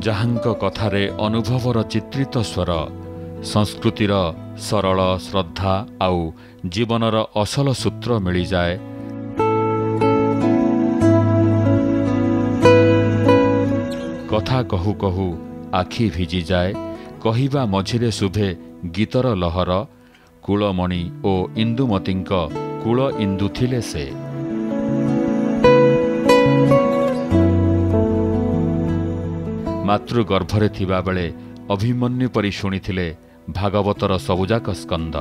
ଯାହାଙ୍କ କଥାରେ ଅନୁଭବର ଚିତ୍ରିତ ସ୍ୱର, ସଂସ୍କୃତିର ସରଳ ଶ୍ରଦ୍ଧା ଆଉ ଜୀବନର ଅସଲ ସୂତ୍ର ମିଳିଯାଏ। କଥା କହୁ କହୁ ଆଖି ଭିଜିଯାଏ, କହିବା ମଝିରେ ଶୁଭେ ଗୀତର ଲହର। କୁଳମଣି ଓ ଇନ୍ଦୁମତୀଙ୍କ କୁଳ ଇନ୍ଦୁ ଥିଲେ ସେ। ମାତୃଗର୍ଭରେ ଥିବାବେଳେ ଅଭିମନ୍ୟୁ ପରି ଶୁଣିଥିଲେ ଭାଗବତର ସବୁଯାକ ସ୍କନ୍ଦ।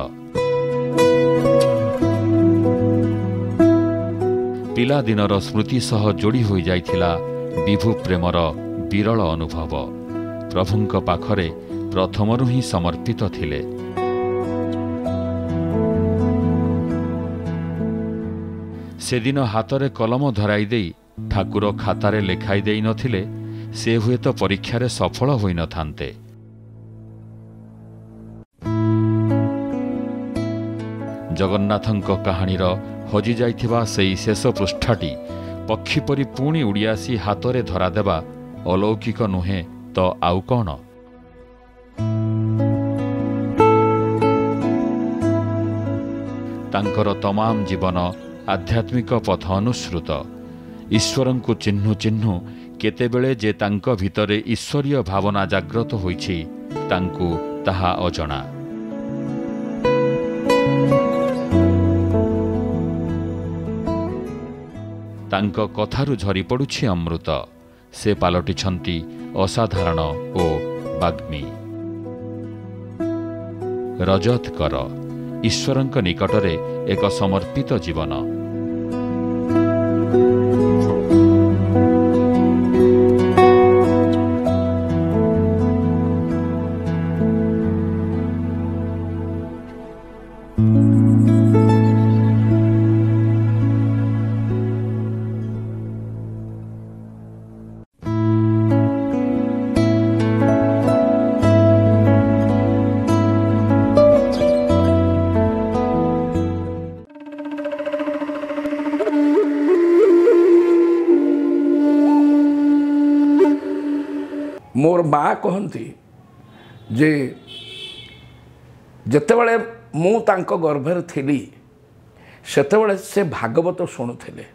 ପିଲାଦିନର ସ୍ମୃତି ସହ ଯୋଡ଼ି ହୋଇଯାଇଥିଲା ବିଭୁ ପ୍ରେମର ବିରଳ ଅନୁଭବ। ପ୍ରଭୁଙ୍କ ପାଖରେ ପ୍ରଥମରୁ ହିଁ ସମର୍ପିତ ଥିଲେ। ସେଦିନ ହାତରେ କଲମ ଧରାଇ ଦେଇ ଠାକୁର ଖାତାରେ ଲେଖାଇ ଦେଇ ନଥିଲେ, ସେ ହୁଏତ ପରୀକ୍ଷାରେ ସଫଳ ହୋଇନଥାନ୍ତେ। ଜଗନ୍ନାଥଙ୍କ କାହାଣୀର ହଜିଯାଇଥିବା ସେହି ଶେଷ ପୃଷ୍ଠାଟି ପକ୍ଷୀ ପରି ପୁଣି ଉଡ଼ିଆସି ହାତରେ ଧରାଦେବା ଅଲୌକିକ ନୁହେଁ ତ ଆଉ କ'ଣ? ତାଙ୍କର ତମାମ ଜୀବନ ଆଧ୍ୟାତ୍ମିକ ପଥ ଅନୁସୃତ। ଈଶ୍ୱରଙ୍କୁ ଚିହ୍ନୁ ଚିହ୍ନୁ କେତେବେଳେ ଯେ ତାଙ୍କ ଭିତରେ ଈଶ୍ୱରୀୟ ଭାବନା ଜାଗ୍ରତ ହୋଇଛି, ତାଙ୍କୁ ତାହା ଅଜଣା। ତାଙ୍କ କଥାରୁ ଝରିପଡ଼ୁଛି ଅମୃତ। ସେ ପାଲଟିଛନ୍ତି ଅସାଧାରଣ ଓ ବାଗ୍ମୀ। ରଜତ କର, ଈଶ୍ୱରଙ୍କ ନିକଟରେ ଏକ ସମର୍ପିତ ଜୀବନ। मोर माँ कहती जे जेतेबेले मु तांको गर्भरे थिली सेतेबेले से भागवत शुणुथिले।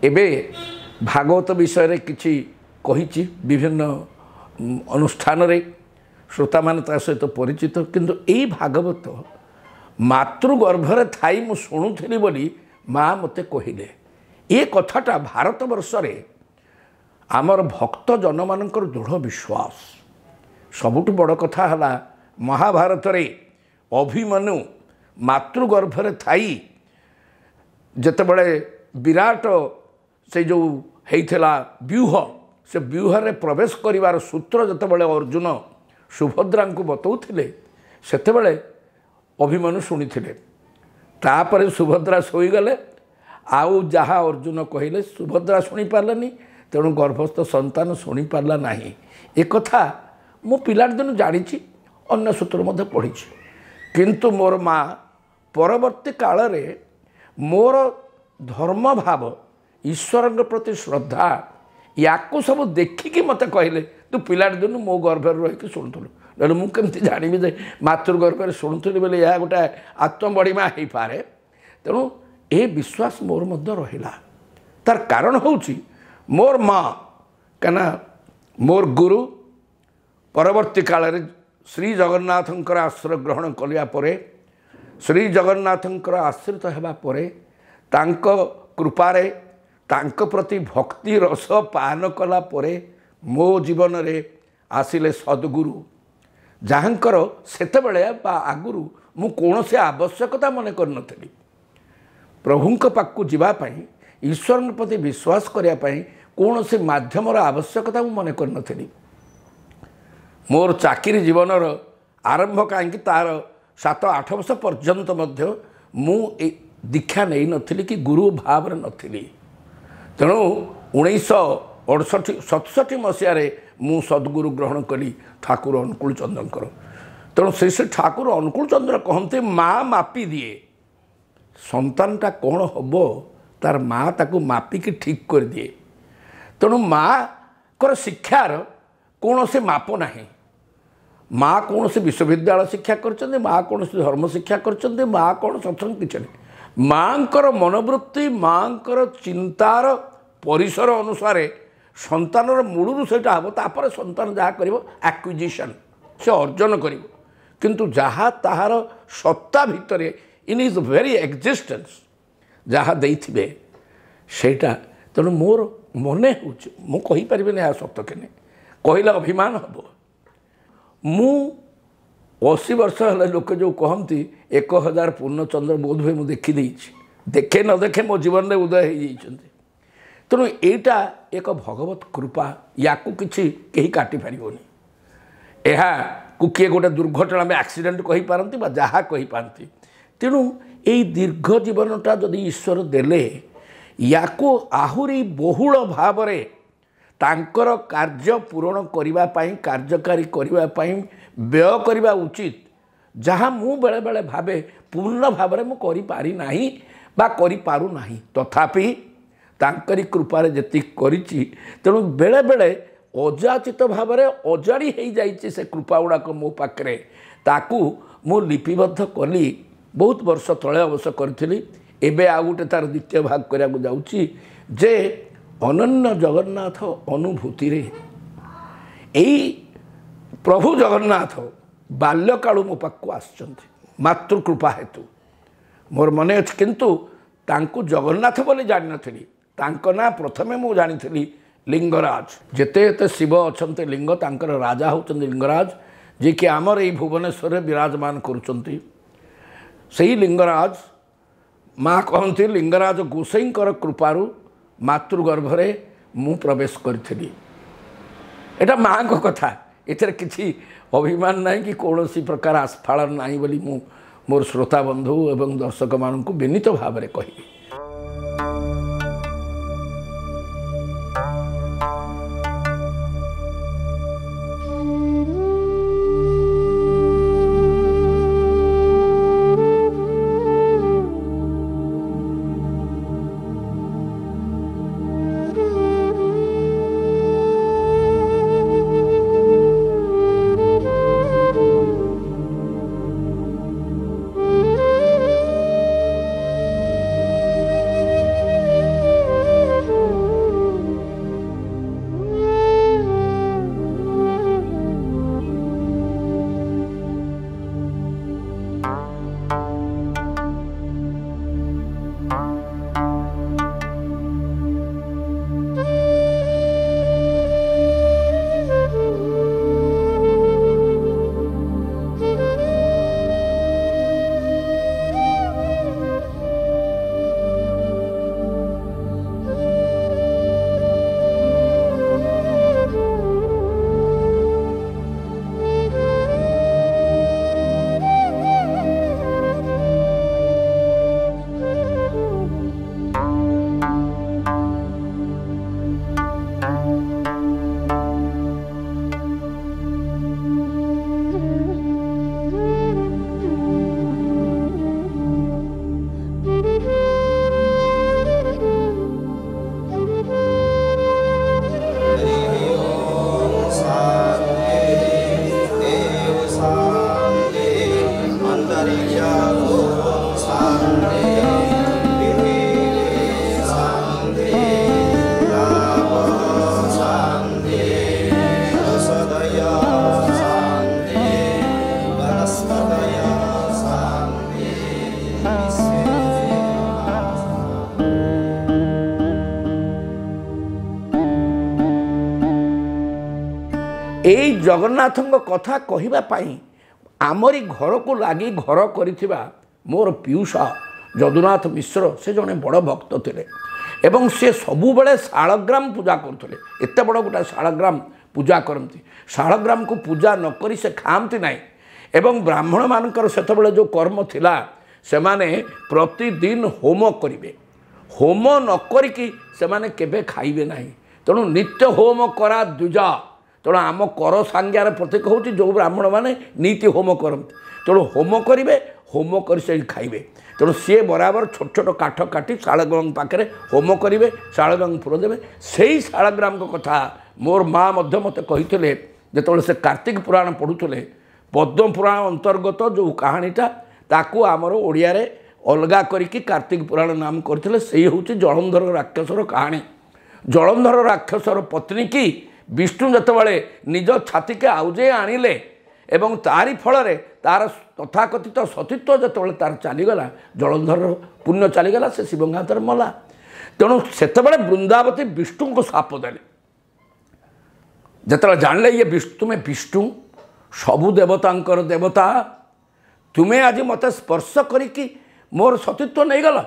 एबे भागवत विषय रे किछि कहिछि विभिन्न अनुष्ठान रे श्रोता मान ता सहित परिचित, किंतु एई भागवत मातृगर्भरे थाई मु शुणुथिली बोली माँ मते कहिले। ए कथाटा भारत वर्ष रे आमर भक्त जन मानकर दृढ़ विश्वास। सबुठ बड़ कथा है महाभारत रे अभिमन्यु मातृगर्भरे थाई जेतेबेले विराट से जो हेइथिला व्यूह, से व्यूह रे प्रवेश करिवार सूत्र जेतेबेले अर्जुन सुभद्रा को बतौथिले सेतेबेले अभिमन्यु शुणिथिले। तापरे सुभद्रा शोईगले, आउ जहाँ अर्जुन कहिले सुभद्रा शुणी पारलानी, तेणु गर्भस्थ संतान शुणी पारला नहीं। एक कथा मु पिला दिन जानी, अन्य सूत्र मध्य पढ़ी। किंतु मोर माँ परवर्ती काल रे मोर धर्म भाव ईश्वर प्रति श्रद्धा याकू सब देखिकी मत कहले तू पिला दिन मो गर्भर रही शुणुलु, ना मुझे जानवी जे मातृगर्भर शुणुली बोले यह गोटे आत्मबड़ीमा हो पारे। तेणु ये विश्वास मोर मध्य रहिला। तार कारण होउची मोर माँ कना मोर गुरु परवर्ती काल रे श्री जगन्नाथंकर आश्रय ग्रहण कलिया परे, श्री जगन्नाथंकर आश्रित हेबा परे, तांको कृपारे तांको प्रति भक्ति रस पान कला परे मो जीवन रे आसिले सद्गुरु, जहाँकर सेतेबेले बा आगुरु मु कोनोसे आवश्यकता मन करनथली। प्रभुंक पाखु जीवा पई ईश्वर प्रति विश्वास करने कौन से माध्यम आवश्यकता मन कर। मोर चाकरी जीवन आरंभ कहीं तार 7-8 वर्ष पर्यंत मु दीक्षा नहीं नथली कि गुरु भाव नथली। तेणु 1967 मसीह मु सद्गुरु ग्रहण कली ठाकुर अनुकूल चंद्रकर। तेणु से ठाकुर अनुकूल चंद्र कहते माँ मापी दिए संतानटा कौन हम तार माँ ताकू मापिकी ठीक कर दिए। तेणु माँ को शिक्षार कौन से माप नहीं। माँ कौन से विश्वविद्यालय शिक्षा कर, माँ कौन से धर्म शिक्षा कर, माँ कौन सत्संग किसी नहीं। माँकर मनोवृत्ति माँकर चिंतार परिसर अनुसार संतानर मूलू से हम तापर संतान जहाँ कर एक्विजिशन से अर्जन कर, किंतु जहाँ ताहार सत्ता भितर इन इज वेरी एक्जिस्टेंस जहाँ देइथिबे सेटा। तेणु मोर मने हो कहीपर सत के कहले अभिमान हम। मु 80 वर्ष है लोक जो कहती 1000 पूर्णचंद्र बोध हुए मुझे देखी देखे न देखे मो जीवन में उदय हो। तेणु यहीटा एक भगवत कृपा, या किसी कहीं काटी पारनि। यह किए गोटे दुर्घटना में एक्सीडेंट कहीपारती जहाँ कहीपारती। तेणु यही दीर्घ जीवनटा जदि ईश्वर देले या आहुरी बहुल भाव तांकर कार्य पूरण करने कार्यकारी करने व्यय करने उचित, जहाँ मु बेले बेले भावे पूर्ण भाव में करी नाही बा करी पारु नाही। तथापि तांकरी कृपारे जति करिछि, तेणु बेले बेले अजाचित भाव में अजाड़ी हो जाइए से कृपा गुड़ाक मो पाखे ताकू मु लिपिबद्ध कली। बहुत वर्ष तले अवश्य करी। एबे आ गोटे तार द्वितीय भाग करने जाऊँगी जे अनन्य जगन्नाथ अनुभूति रे यही प्रभु जगन्नाथ बाल्यकालू मो पाखु आसुच्चंती मातृकृपा हेतु। मोर मने अच्छे किंतु तांकु जगन्नाथ बोली जानी नथिली। तांको ना प्रथमे मु जानी लिंगराज। जेते जेते शिव अच्छे लिंग तांकर राजा होचंती लिंगराज, जे कि आमर एई भुवनेश्वर विराजमान करुचंती। सही लिंगराज माँ कहती लिंगराज गोसाईंकर कृपारू मातृगर्भरे मु प्रवेश करी। एटा माँ को कथा, एथर किसी अभिमान नहीं कि कौन सी प्रकार आस्फालन नहीं बोली मु मोर श्रोता बंधु एवं दर्शक मानक विनीत भाव में कहि। यही जगन्नाथ कथा कहवाई आमरी घर को लगी घर कर मोर पीयूषा जदुनाथ मिश्र से जड़े बड़ भक्त थे एवं से सबु बेले शालग्राम पूजा करते। एत बड़ गोटे शालग्राम पूजा करती। शालग्राम को पूजा नक से खाती ना एवं ब्राह्मण मानकर से जो कर्म थिला से माने प्रतिदिन होम करेंगे। होम नकरी से केबे खाइबे नहीं। तेणु नित्य होम करा द्विजा। तेणु आम कर सांज्ञार प्रतीक हूँ जो ब्राह्मण मैंने नीति होम करते। तेणु होम करेंगे, होम कर खाइबे। तेणु सी बराबर छोट छोट काठ काटी शालग्राम पाखे होम करेंगे, शालग्राम फुल देवे। से ही शालग्राम कथा मोर माँ मत कही ଯେତେବେଳେ ସେ କାର୍ତ୍ତିକ ପୁରାଣ ପଢ଼ୁଥିଲେ ପଦ୍ମ ପୁରାଣ ଅନ୍ତର୍ଗତ ଯେଉଁ କାହାଣୀଟା ତାକୁ ଆମର ଓଡ଼ିଆରେ ଅଲଗା କରିକି କାର୍ତ୍ତିକ ପୁରାଣ ନାମ କରିଥିଲେ। ସେଇ ହେଉଛି ଜଳନ୍ଧର ରାକ୍ଷସର କାହାଣୀ। ଜଳନ୍ଧର ରାକ୍ଷସର ପତ୍ନୀ କି ବିଷ୍ଣୁ ଯେତେବେଳେ ନିଜ ଛାତିକେ ଆଉଜେଇ ଆଣିଲେ ଏବଂ ତାରି ଫଳରେ ତାର ତଥାକଥିତ ସତୀତ୍ୱ ଯେତେବେଳେ ତାର ଚାଲିଗଲା, ଜଳନ୍ଧରର ପୁଣ୍ୟ ଚାଲିଗଲା, ସେ ଶିବଙ୍କ ହାତରେ ମଲା। ତେଣୁ ସେତେବେଳେ ବୃନ୍ଦାବତୀ ବିଷ୍ଣୁଙ୍କୁ ଶାପ ଦେଲେ। ଯେତେବେଳେ ଜାଣିଲେ ଇଏ ତୁମେ ବିଷ୍ଣୁ ସବୁ ଦେବତାଙ୍କର ଦେବତା, ତୁମେ ଆଜି ମୋତେ ସ୍ପର୍ଶ କରିକି ମୋର ସତୀତ୍ୱ ନେଇଗଲ।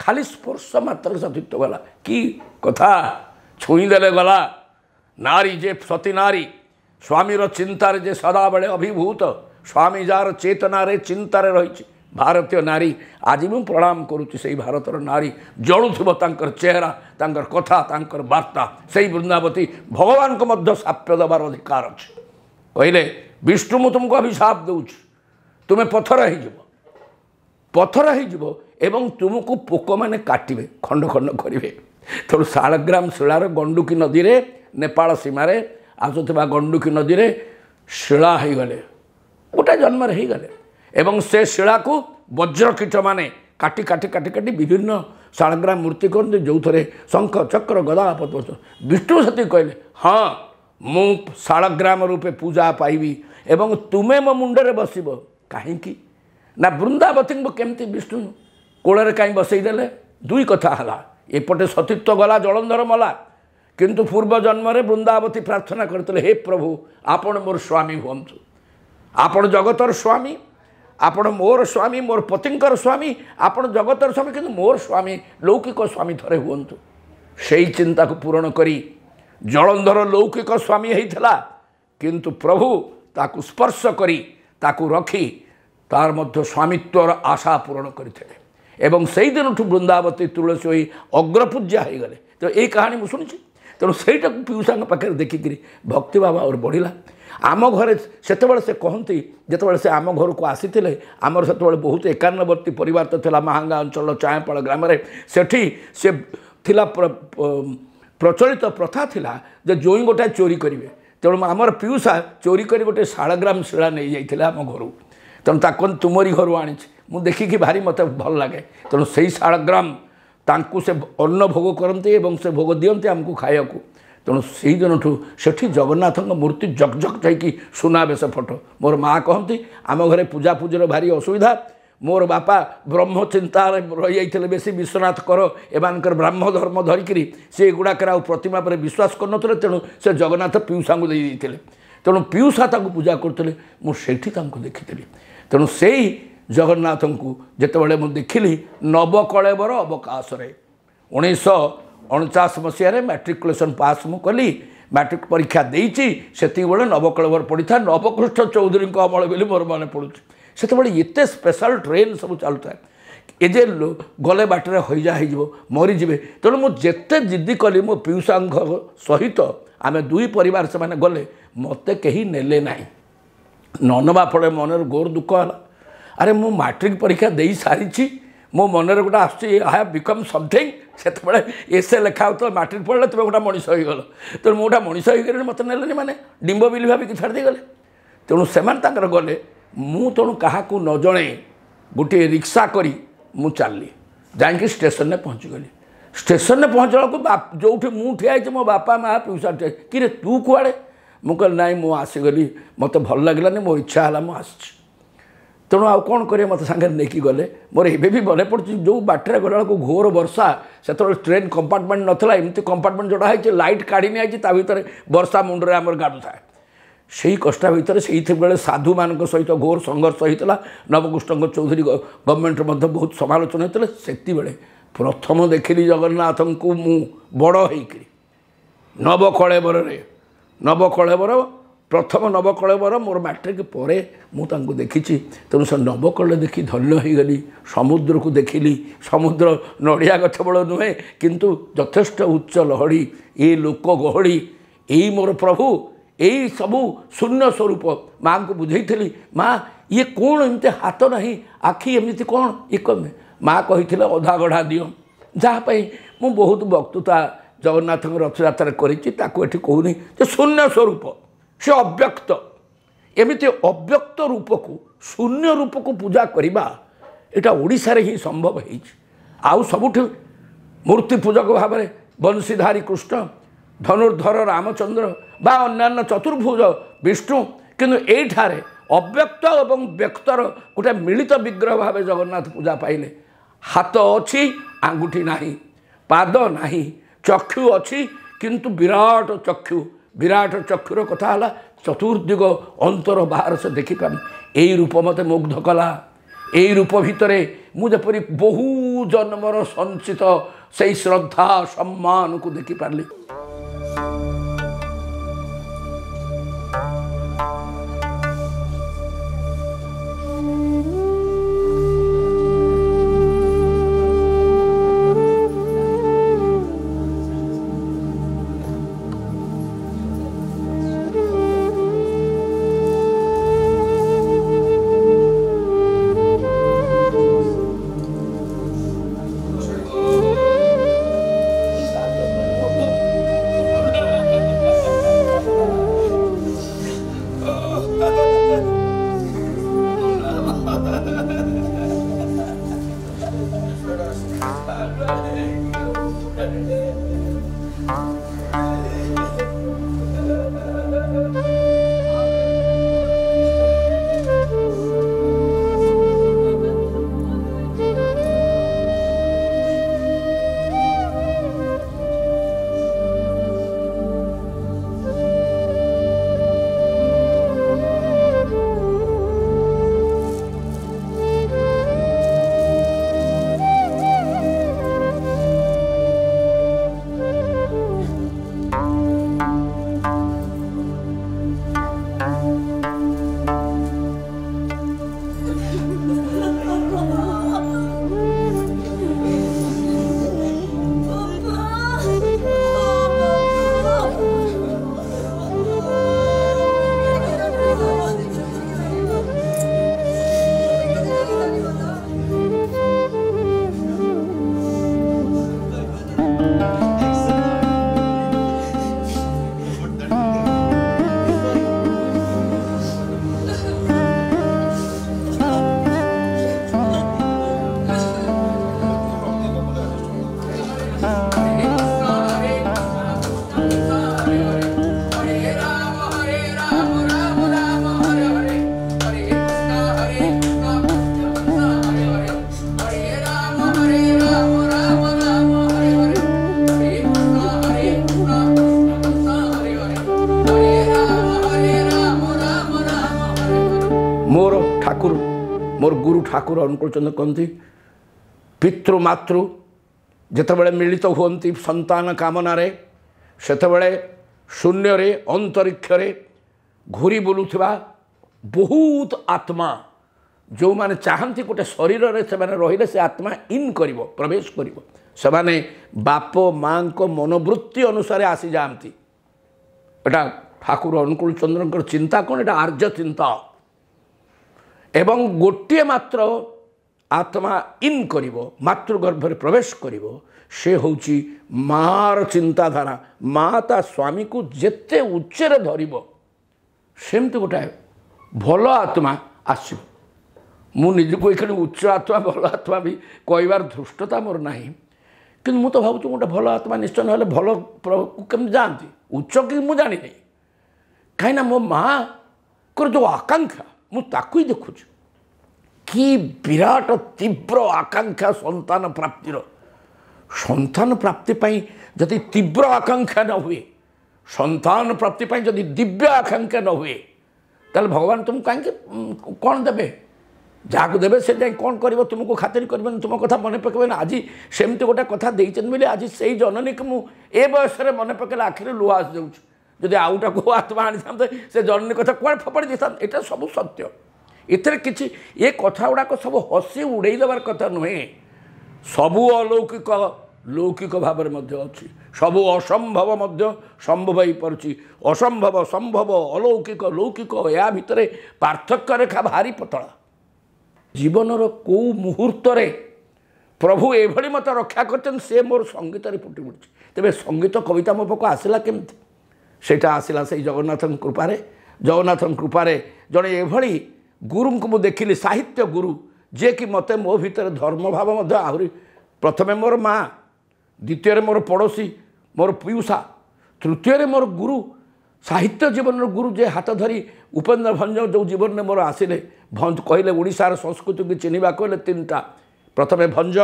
ଖାଲି ସ୍ପର୍ଶ ମାତ୍ର ସତୀତ୍ୱ ଗଲା। କି କଥା, ଛୁଇଁଦେଲେ ଗଲା। ନାରୀ ଯେ ସତୀ ନାରୀ, ସ୍ୱାମୀର ଚିନ୍ତାରେ ଯେ ସଦାବେଳେ ଅଭିଭୂତ, ସ୍ୱାମୀ ଯାହାର ଚେତନାରେ ଚିନ୍ତାରେ ରହିଛି, ଭାରତୀୟ ନାରୀ। ଆଜି ମୁଁ ପ୍ରଣାମ କରୁଛି ସେଇ ଭାରତର ନାରୀ। ଜଳୁଥିବ ତାଙ୍କର ଚେହେରା, ତାଙ୍କର କଥା, ତାଙ୍କର ବାର୍ତ୍ତା। ସେଇ ବୃନ୍ଦାବତୀ ଭଗବାନଙ୍କୁ ମଧ୍ୟ ସାପ୍ୟ ଦେବାର ଅଧିକାର ଅଛି। କହିଲେ ବିଷ୍ଣୁ ମୁଁ ତୁମକୁ ଅଭିଶାପ ଦେଉଛି, ତୁମେ ପଥର ହେଇଯିବ, ପଥର ହେଇଯିବ ଏବଂ ତୁମକୁ ପୋକମାନେ କାଟିବେ, ଖଣ୍ଡ ଖଣ୍ଡ କରିବେ। ତେଣୁ ଶାଳଗ୍ରାମ ଶିଳାର ଗଣ୍ଡୁକୀ ନଦୀରେ, ନେପାଳ ସୀମାରେ ଆସୁଥିବା ଗଣ୍ଡୁକୀ ନଦୀରେ ଶିଳା ହେଇଗଲେ, ଗୋଟାଏ ଜନ୍ମରେ ହେଇଗଲେ। ଏବଂ ସେ ଶିଳାକୁ ବଜ୍ରକୀଟମାନେ କାଟି କାଟି କାଟି କାଟି ବିଭିନ୍ନ ଶାଳଗ୍ରାମ ମୂର୍ତ୍ତି କରନ୍ତି, ଯେଉଁଥିରେ ଶଙ୍ଖ ଚକ୍ର ଗଦା ପଦ୍ମ। ବିଷ୍ଣୁ ସେତିକି କହିଲେ, ହଁ ମୁଁ ଶାଳଗ୍ରାମ ରୂପେ ପୂଜା ପାଇବି ଏବଂ ତୁମେ ମୋ ମୁଣ୍ଡରେ ବସିବ। କାହିଁକି ନା ବୃନ୍ଦାବତୀଙ୍କୁ କେମିତି ବିଷ୍ଣୁ କୋଳରେ କାହିଁ ବସେଇ ଦେଲେ? ଦୁଇ କଥା ହେଲା, ଏପଟେ ସତୀତ୍ୱ ଗଲା, ଜଳନ୍ଧର ମଲା, କିନ୍ତୁ ପୂର୍ବ ଜନ୍ମରେ ବୃନ୍ଦାବତୀ ପ୍ରାର୍ଥନା କରିଥିଲେ, ହେ ପ୍ରଭୁ ଆପଣ ମୋର ସ୍ୱାମୀ ହୁଅନ୍ତୁ, ଆପଣ ଜଗତର ସ୍ୱାମୀ, ଆପଣ ମୋର ସ୍ୱାମୀ, ମୋର ପତିଙ୍କର ସ୍ୱାମୀ, ଆପଣ ଜଗତର ସ୍ୱାମୀ, କିନ୍ତୁ ମୋର ସ୍ୱାମୀ ଲୌକିକ ସ୍ୱାମୀ ଥରେ ହୁଅନ୍ତୁ। ସେଇ ଚିନ୍ତାକୁ ପୂରଣ କରି ଜଳନ୍ଧର ଲୌକିକ ସ୍ୱାମୀ ହେଇଥିଲା, କିନ୍ତୁ ପ୍ରଭୁ ତାକୁ ସ୍ପର୍ଶ କରି ତାକୁ ରଖି ତାର ମଧ୍ୟ ସ୍ୱାମିତ୍ୱର ଆଶା ପୂରଣ କରିଥିଲେ। ଏବଂ ସେଇଦିନଠୁ ବୃନ୍ଦାବତୀ ତୁଳସୀ ହୋଇ ଅଗ୍ରପୂଜ୍ୟା ହେଇଗଲେ। ତ ଏଇ କାହାଣୀ ମୁଁ ଶୁଣିଛି। ତେଣୁ ସେଇଟାକୁ ପିଉସାଙ୍କ ପାଖରେ ଦେଖିକିରି ଭକ୍ତିଭାବ ଆହୁରି ବଢ଼ିଲା। ଆମ ଘରେ ସେତେବେଳେ ସେ କହନ୍ତି, ଯେତେବେଳେ ସେ ଆମ ଘରକୁ ଆସିଥିଲେ, ଆମର ସେତେବେଳେ ବହୁତ ଏକାନ୍ନବର୍ତ୍ତୀ ପରିବାର ତ ଥିଲା ମାହାଙ୍ଗା ଅଞ୍ଚଳର ଚାୟାପାଳ ଗ୍ରାମରେ। ସେଠି ସେ ଥିଲା ପ୍ରଚଳିତ ପ୍ରଥା ଥିଲା ଯେ ଜୋଇଁ ଗୋଟାଏ ଚୋରି କରିବେ। ତେଣୁ ଆମର ପିଉସା ଚୋରି କରି ଗୋଟେ ଶାଳଗ୍ରାମ ଶିଳା ନେଇଯାଇଥିଲେ ଆମ ଘରୁ। ତେଣୁ ତାକୁ ତୁମରି ଘରୁ ଆଣିଛି। ମୁଁ ଦେଖିକି ଭାରି ମୋତେ ଭଲ ଲାଗେ। ତେଣୁ ସେଇ ଶାଳଗ୍ରାମ ତାଙ୍କୁ ସେ ଅନ୍ନ ଭୋଗ କରନ୍ତି ଏବଂ ସେ ଭୋଗ ଦିଅନ୍ତି ଆମକୁ ଖାଇବାକୁ। ତେଣୁ ସେଇଦିନଠୁ ସେଠି ଜଗନ୍ନାଥଙ୍କ ମୂର୍ତ୍ତି ଜକ୍ ଜକ୍ ଯାଇକି ସୁନାବେଶ ଫଟୋ। ମୋର ମାଆ କହନ୍ତି ଆମ ଘରେ ପୂଜାପୂଜିର ଭାରି ଅସୁବିଧା। ମୋର ବାପା ବ୍ରହ୍ମ ଚିନ୍ତାରେ ରହିଯାଇଥିଲେ ବେଶୀ, ବିଶ୍ୱନାଥ କର ଏମାନଙ୍କର ବ୍ରାହ୍ମ ଧର୍ମ ଧରିକିରି ସେ ଏଗୁଡ଼ାକରେ ଆଉ ପ୍ରତିମା ପରେ ବିଶ୍ୱାସ କରୁନଥିଲେ। ତେଣୁ ସେ ଜଗନ୍ନାଥ ପିଉସାଙ୍କୁ ଦେଇଥିଲେ। ତେଣୁ ପିଉସା ତାଙ୍କୁ ପୂଜା କରୁଥିଲେ। ମୁଁ ସେଇଠି ତାଙ୍କୁ ଦେଖିଥିଲି। ତେଣୁ ସେଇ ଜଗନ୍ନାଥଙ୍କୁ ଯେତେବେଳେ ମୁଁ ଦେଖିଲି ନବକଳେବର ଅବକାଶରେ 1949 ମସିହାରେ ମାଟ୍ରିକୁଲେସନ୍ ପାସ୍ ମୁଁ କଲି, ମାଟ୍ରିକ ପରୀକ୍ଷା ଦେଇଛି। ସେତିକିବେଳେ ନବକଳେବର ପଡ଼ିଥାଏ, ନବକୃଷ୍ଣ ଚୌଧୁରୀଙ୍କ ଅମଳ ବୋଲି ମୋର ମନେ ପଡ଼ୁଛି। ସେତେବେଳେ ଏତେ ସ୍ପେଶାଲ୍ ଟ୍ରେନ୍ ସବୁ ଚାଲୁଥାଏ, ଏ ଯେ ଗଲେ ବାଟରେ ହଇଜା ହେଇଯିବ, ମରିଯିବେ। ତେଣୁ ମୁଁ ଯେତେ ଜିଦ୍ଦି କଲି ମୋ ପିଉସାଙ୍କ ସହିତ, ଆମେ ଦୁଇ ପରିବାର ସେମାନେ ଗଲେ, ମୋତେ କେହି ନେଲେ ନାହିଁ। ନ ନେବା ଫଳରେ ମନରେ ଘୋର ଦୁଃଖ ହେଲା। ଆରେ ମୁଁ ମାଟ୍ରିକ ପରୀକ୍ଷା ଦେଇ ସାରିଛି, ମୋ ମନରେ ଗୋଟେ ଆସୁଛି ଆଇ ହାଭ୍ ବିକମ୍ ସମଥିଙ୍ଗ। ସେତେବେଳେ ଏସେ ଲେଖା ହେଉଥିଲା ମାଟ୍ରିକ ପଢ଼ିଲେ ତୁମେ ଗୋଟେ ମଣିଷ ହୋଇଗଲ। ତେଣୁ ମୁଁ ଗୋଟେ ମଣିଷ ହୋଇଗଲି, ମୋତେ ନେଲେନି, ମାନେ ଡିମ୍ବ ବିଲି ଭାବିକି ଛାଡ଼ି ଦେଇଗଲେ। ତେଣୁ ସେମାନେ ତାଙ୍କର ଗଲେ। ମୁଁ ତେଣୁ କାହାକୁ ନ ଜଣେ ଗୋଟିଏ ରିକ୍ସା କରି ମୁଁ ଚାଲିଲି, ଯାଇକି ଷ୍ଟେସନରେ ପହଞ୍ଚିଗଲି। ଷ୍ଟେସନରେ ପହଞ୍ଚିଲା ବେଳକୁ ଯେଉଁଠି ମୁଁ ଠିଆ ହେଇଛି ମୋ ବାପା ମାଆ ପିଉସା ଠିଆ, କିରେ ତୁ କୁଆଡ଼େ? ମୁଁ କହିଲି ନାଇଁ ମୁଁ ଆସିଗଲି, ମୋତେ ଭଲ ଲାଗିଲାନି, ମୋ ଇଚ୍ଛା ହେଲା ମୁଁ ଆସିଛି। ତେଣୁ ଆଉ କ'ଣ କରିବେ, ମୋତେ ସାଙ୍ଗରେ ନେଇକି ଗଲେ। ମୋର ଏବେ ବି ମନେ ପଡ଼ୁଛି, ଯେଉଁ ବାଟରେ ଗଲାବେଳକୁ ଘୋର ବର୍ଷା, ସେତେବେଳେ ଟ୍ରେନ୍ କମ୍ପାର୍ଟମେଣ୍ଟ ନଥିଲା, ଏମିତି କମ୍ପାର୍ଟମେଣ୍ଟ ଯୋଡ଼ା ହେଇଛି, ଲାଇଟ୍ କାଢ଼ି ନିଆଯାଇଛି, ତା ଭିତରେ ବର୍ଷା ମୁଣ୍ଡରେ ଆମର ଗାଡ଼ୁଥାଏ। ସେହି କଷ୍ଟ ଭିତରେ ସେଇଥିବେଳେ ସାଧୁମାନଙ୍କ ସହିତ ଘୋର ସଂଘର୍ଷ ହୋଇଥିଲା। ନବକୃଷ୍ଣଙ୍କ ଚୌଧୁରୀ ଗଭର୍ଣ୍ଣମେଣ୍ଟର ମଧ୍ୟ ବହୁତ ସମାଲୋଚନା ହୋଇଥିଲା। ସେତିକିବେଳେ ପ୍ରଥମ ଦେଖିଲି ଜଗନ୍ନାଥଙ୍କୁ ମୁଁ ବଡ଼ ହେଇକରି ନବକଳେବର ପ୍ରଥମ ନବକଳେବର ମୋର ମାଟ୍ରିକ ପରେ ମୁଁ ତାଙ୍କୁ ଦେଖିଛି। ତେଣୁ ସେ ନବକଳେ ଦେଖି ଧନ୍ୟ ହୋଇଗଲି। ସମୁଦ୍ରକୁ ଦେଖିଲି, ସମୁଦ୍ର ନଡ଼ିଆ ଗଛ ବଳ ନୁହେଁ, କିନ୍ତୁ ଯଥେଷ୍ଟ ଉଚ୍ଚ ଲହଡ଼ି, ଏ ଲୋକ ଗହଳି, ଏଇ ମୋର ପ୍ରଭୁ, ଏଇ ସବୁ ଶୂନ୍ୟ ସ୍ୱରୂପ। ମାଆଙ୍କୁ ବୁଝେଇଥିଲି, ମା ଇଏ କ'ଣ ଏମିତି ହାତ ନାହିଁ, ଆଖି ଏମିତି କ'ଣ, ଇଏ କମେ। ମା କହିଥିଲେ ଅଧା ଗଢ଼ା ଦିଅ, ଯାହା ପାଇଁ ମୁଁ ବହୁତ ବକ୍ତୃତା ଜଗନ୍ନାଥଙ୍କ ରଥଯାତ୍ରାରେ କରିଛି, ତାକୁ ଏଠି କହୁନି। ଯେ ଶୂନ୍ୟ ସ୍ୱରୂପ, से अव्यक्त एमती अव्यक्त रूप को शून्य रूप को पूजा करवा यहाँ ओडिशा रे ही संभव है। आउ सबुठ मूर्ति पूजक भाव में बंशीधारी कृष्ण धनुर्धर रामचंद्र बा अन्यान्य चतुर्भुज विष्णु किंतु एठारे अव्यक्त एवं व्यक्तर गोटे मिलित विग्रह भाव जगन्नाथ पूजा पाइले। हाथ अच्छी आंगुठी नाही, पाद नाही, चक्षु अच्छी किंतु विराट चक्षुर कथा है चतुर्दिग अंतर बाहर से देखिपार यही रूप मत मुग्ध कला। यही रूप भितर मुझेपरी बहु जन्मर संचित से श्रद्धा सम्मान को देखिपारि। मोर गुरु ठाकुर अनुकूल चंद्र कहती पितृमातृ जितेबाला मिलित हुंती संतान कामना सेतबले शून्य रे अंतरिक्ष रे घूरी बुलुवा बहुत आत्मा जो माने चाहती गोटे शरीर रे से रहिले से आत्मा इन करिवो प्रवेश करिवो से बाप माँ को मनोवृत्ति अनुसार आसी जाती। एटा ठाकुर अनुकूल चंद्र चिंता कौन एटा आर्य चिंता एवं गोटे मात्र आत्मा इन करिवो मातृगर्भ रे प्रवेश करिवो से होची मार चिंताधारा। माँ ता स्वामी को जेते उच्चरे धरिबो सेमती गोटे भल आत्मा आसो। मु निजको ये उच्च आत्मा भल आत्मा भी कहबार धृष्टता मोर नहीं कि मु तो भावुँ गोटे भल आत्मा निश्चय ना भल केमती जाती उच्च कि मुझे जानी नहीं कहीं मो माँ को जो आकांक्षा मुझे ही देखु कि विराट तीव्र आकांक्षा संतान प्राप्ति जदि तीव्र आकांक्षा न हुए संतान प्राप्ति जदि दिव्य आकांक्षा न हुए ताल भगवान तुमको कहीं कौन देवे जहाँ देवे से जाए कौन कर तुमको खातिर कर तुम कथा मन पकड़ ना। आज सेमती गोटे कथा देते बोले आज से जननी को मुझे बयस मन पकड़े आखिर लुह आसी जाऊँ जदि आउटा को आत्मा आनी था से जननी कथा कौन फोपाड़ी दे था। यहाँ सब सत्य इतने किसी ये कथा गुड़ाक सब हसी उड़े देवार कथा नुहे सबू अलौकिक लौकिक भाव में अच्छी सबू असंभव संभव हो पार्टी असंभव संभव अलौकिक लौकिक या भितर पार्थक्य रेखा भारी पतला जीवनर को मुहूर्त प्रभु एभली मत रक्षा कर से मोर संगीत फुटी उठी तेज संगीत कविता मो पाक आसला केमती सेटा आसला से जगन्नाथ कृपारे जगन्नाथ कृपारे जड़े एभली गुरु को मुझे देखिली साहित्य गुरु जे कि मते मो भीतर धर्म भाव आहरी प्रथमे मोर माँ द्वितीय मोर पड़ोशी मोर पियूषा तृतीय मोर गुरु साहित्य जीवन गुरु जे हाथ धरी उपेन्द्र भंज जो जीवन में मोर आसिले भंज कहले ओडिशार संस्कृति की चिन्हवा कहले तीनटा प्रथमे भंज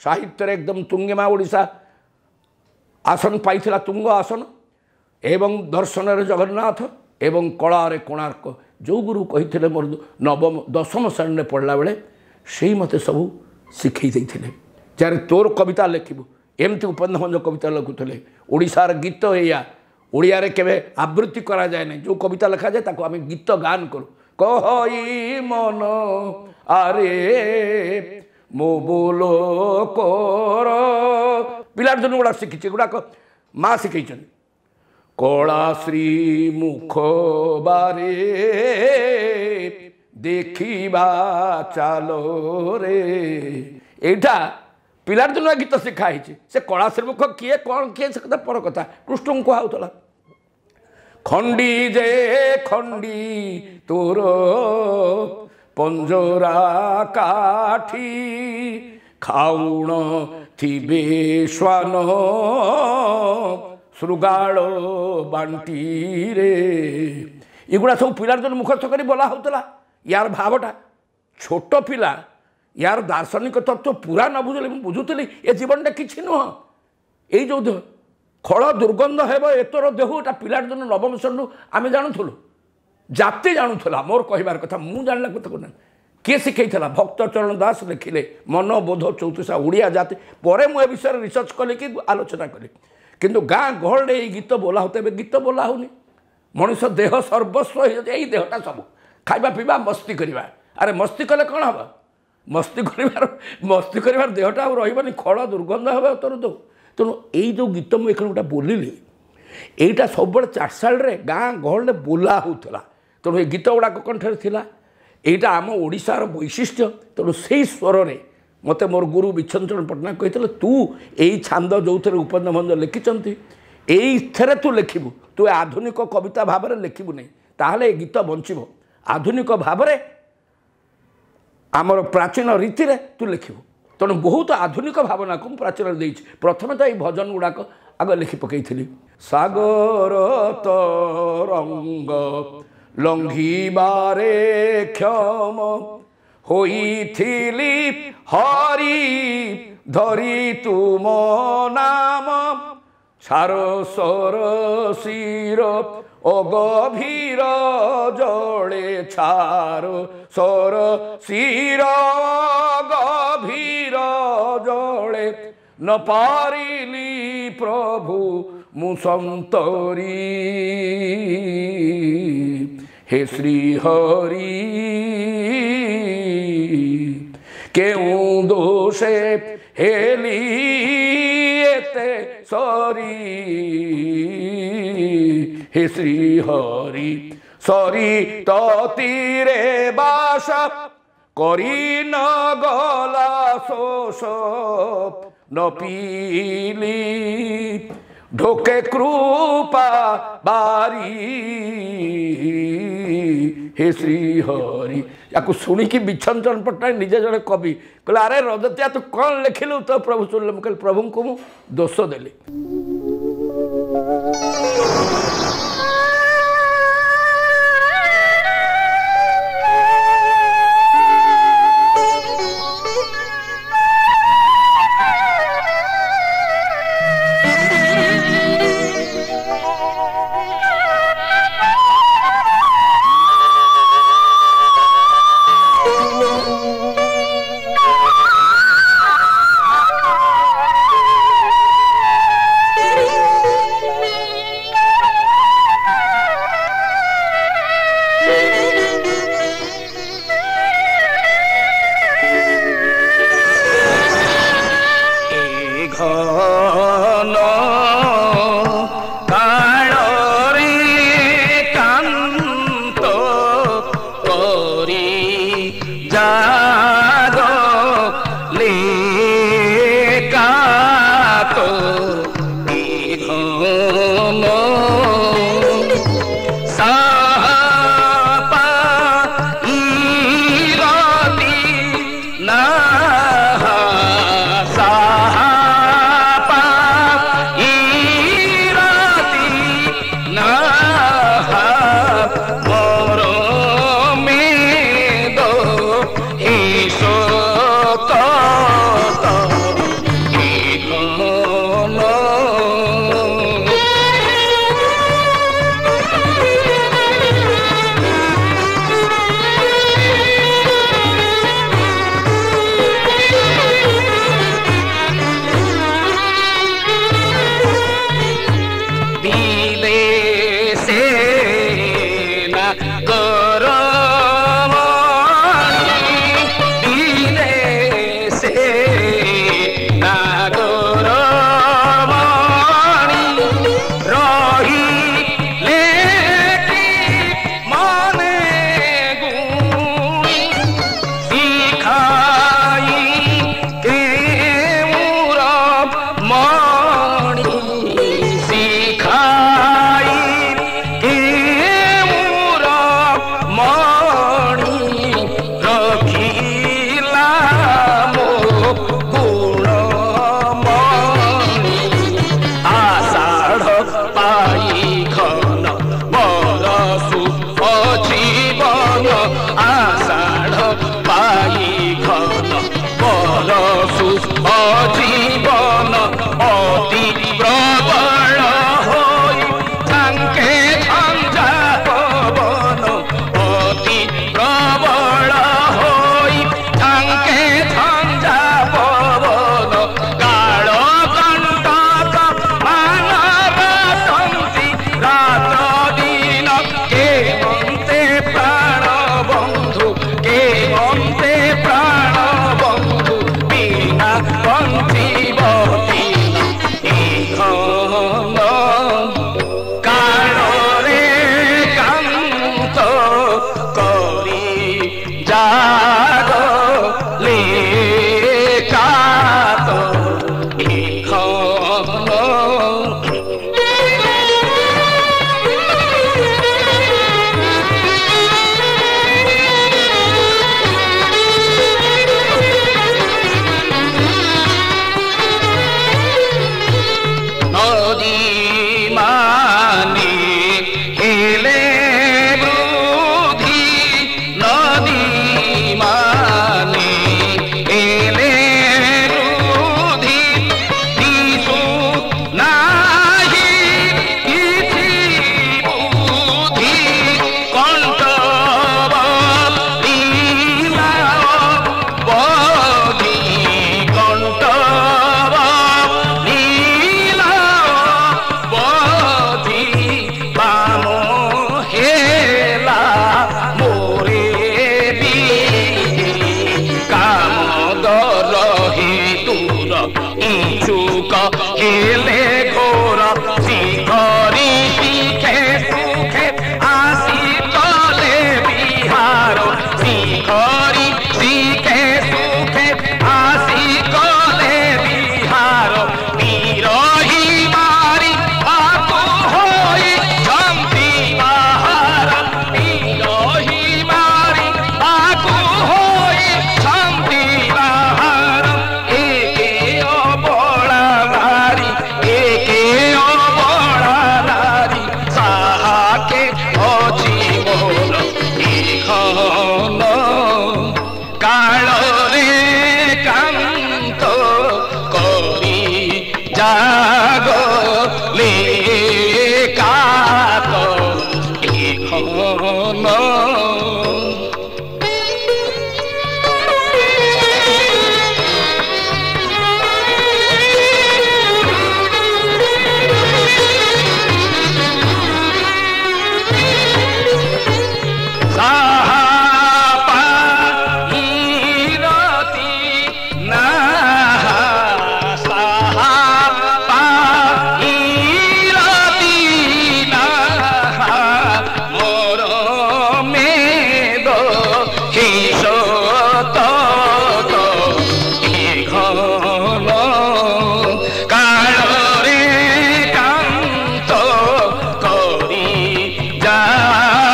साहित्य एकदम तुंगेमा ओडिशा आसन पाइथिला तुंग आसन एवं दर्शन रे जगन्नाथ एवं कला रे कोणार्क जो गुरु कही मोर नवम दशम श्रेणी पढ़ला बेले से मत सब शिखई देते जय तोर कविता लिखबू एमती उपेन्द्र भंज कविता लिखुले ओडिशार गीत या ओडिया रे केबे आवृत्ति करा जाए नहीं जो कविता लिखा जाए ताको आमे गीत गान करूँ कही मन आरे मो बोलो कर पिलार दिन गुड़ा शिखी गुड़ाक माँ शिखई कला श्री मुख बारे देखा चलो रे एटा पिलार दिन गीत शिखाई से कला श्री मुख किए कौन किए से कथा पर कथा कृष्ण को कहला खंडी जे खंडी तोर पंजरा काठी खाउण थिबे श्वान श्रुगाल बांटी रे एगुड़ा सब पिलार दिन मुखस्थ कर बोला होता यार भावटा छोट पिला यार दार्शनिक तत्व पूरा न बुझे बुझुली ए जीवनटा कि नुह ये जो खल दुर्गंध हेब एतर देह एटा पिलार दिन नवम श्रेणी आम जानूलु जाति जानूला मोर कहबार कथा मु जानला कथा ना किए शिखई भक्त चरण दास लिखिले मन बोध चौतीसा ओडिया जाति पर मुझे विषय रिसर्च कली कि आलोचना कली किंतु गाँ गहल गीत बोला होते गीत बोला होनी मनुष्य देह सर्वस्व यही देहटा सब खाइबा पीवा मस्ती करवा अरे मस्ती कले कौन हम मस्ती कर देहटा रही खड़ दुर्गंध हे तोर दो तेणु यही जो गीत मुझे गोटा बोलिली यहीटा सब चारसाल गाँ गहल बोला होता तेणु ये गीत गुड़ाक कंठे थिला यहीटा आम ओडिशार वैशिष्ट्य तेणु से स्वर में मत मोर गुरु विच्छन पट्टनायक कहते तू यही छांद जो थे उपेन्द्र भंज लिखिंट ये तू लिखबू तू आधुनिक कविता भाव में लिखबू नहीं ताहले गीत बंचब आधुनिक भाव में आमर प्राचीन रीति रे तू लिखबू तेणु बहुत आधुनिक भावना को प्राचीन दे प्रथम तो ये भजन गुड़ाक आग लिखि पकई सागर तरंग लंघिबारे क्षम होइथिली हरि धरी तुम नाम सारसर शिर अगभीर जड़े छार सर शिर गभीर जड़े न पारिली प्रभु मुसंतरी हे श्री हरि केउ दोषे हेली एते सरी हे श्री हरि सरी तीरे बास करी न गला शोष न पीली ढोके कृपा बारी हे श्री हरि या शुणिकी विच्छन पट्टनायक निजे जड़े कवि कहले अरे रजतिया तू कौन लिखिलु तो प्रभु शुणिले मुझे प्रभु को मु दोष देली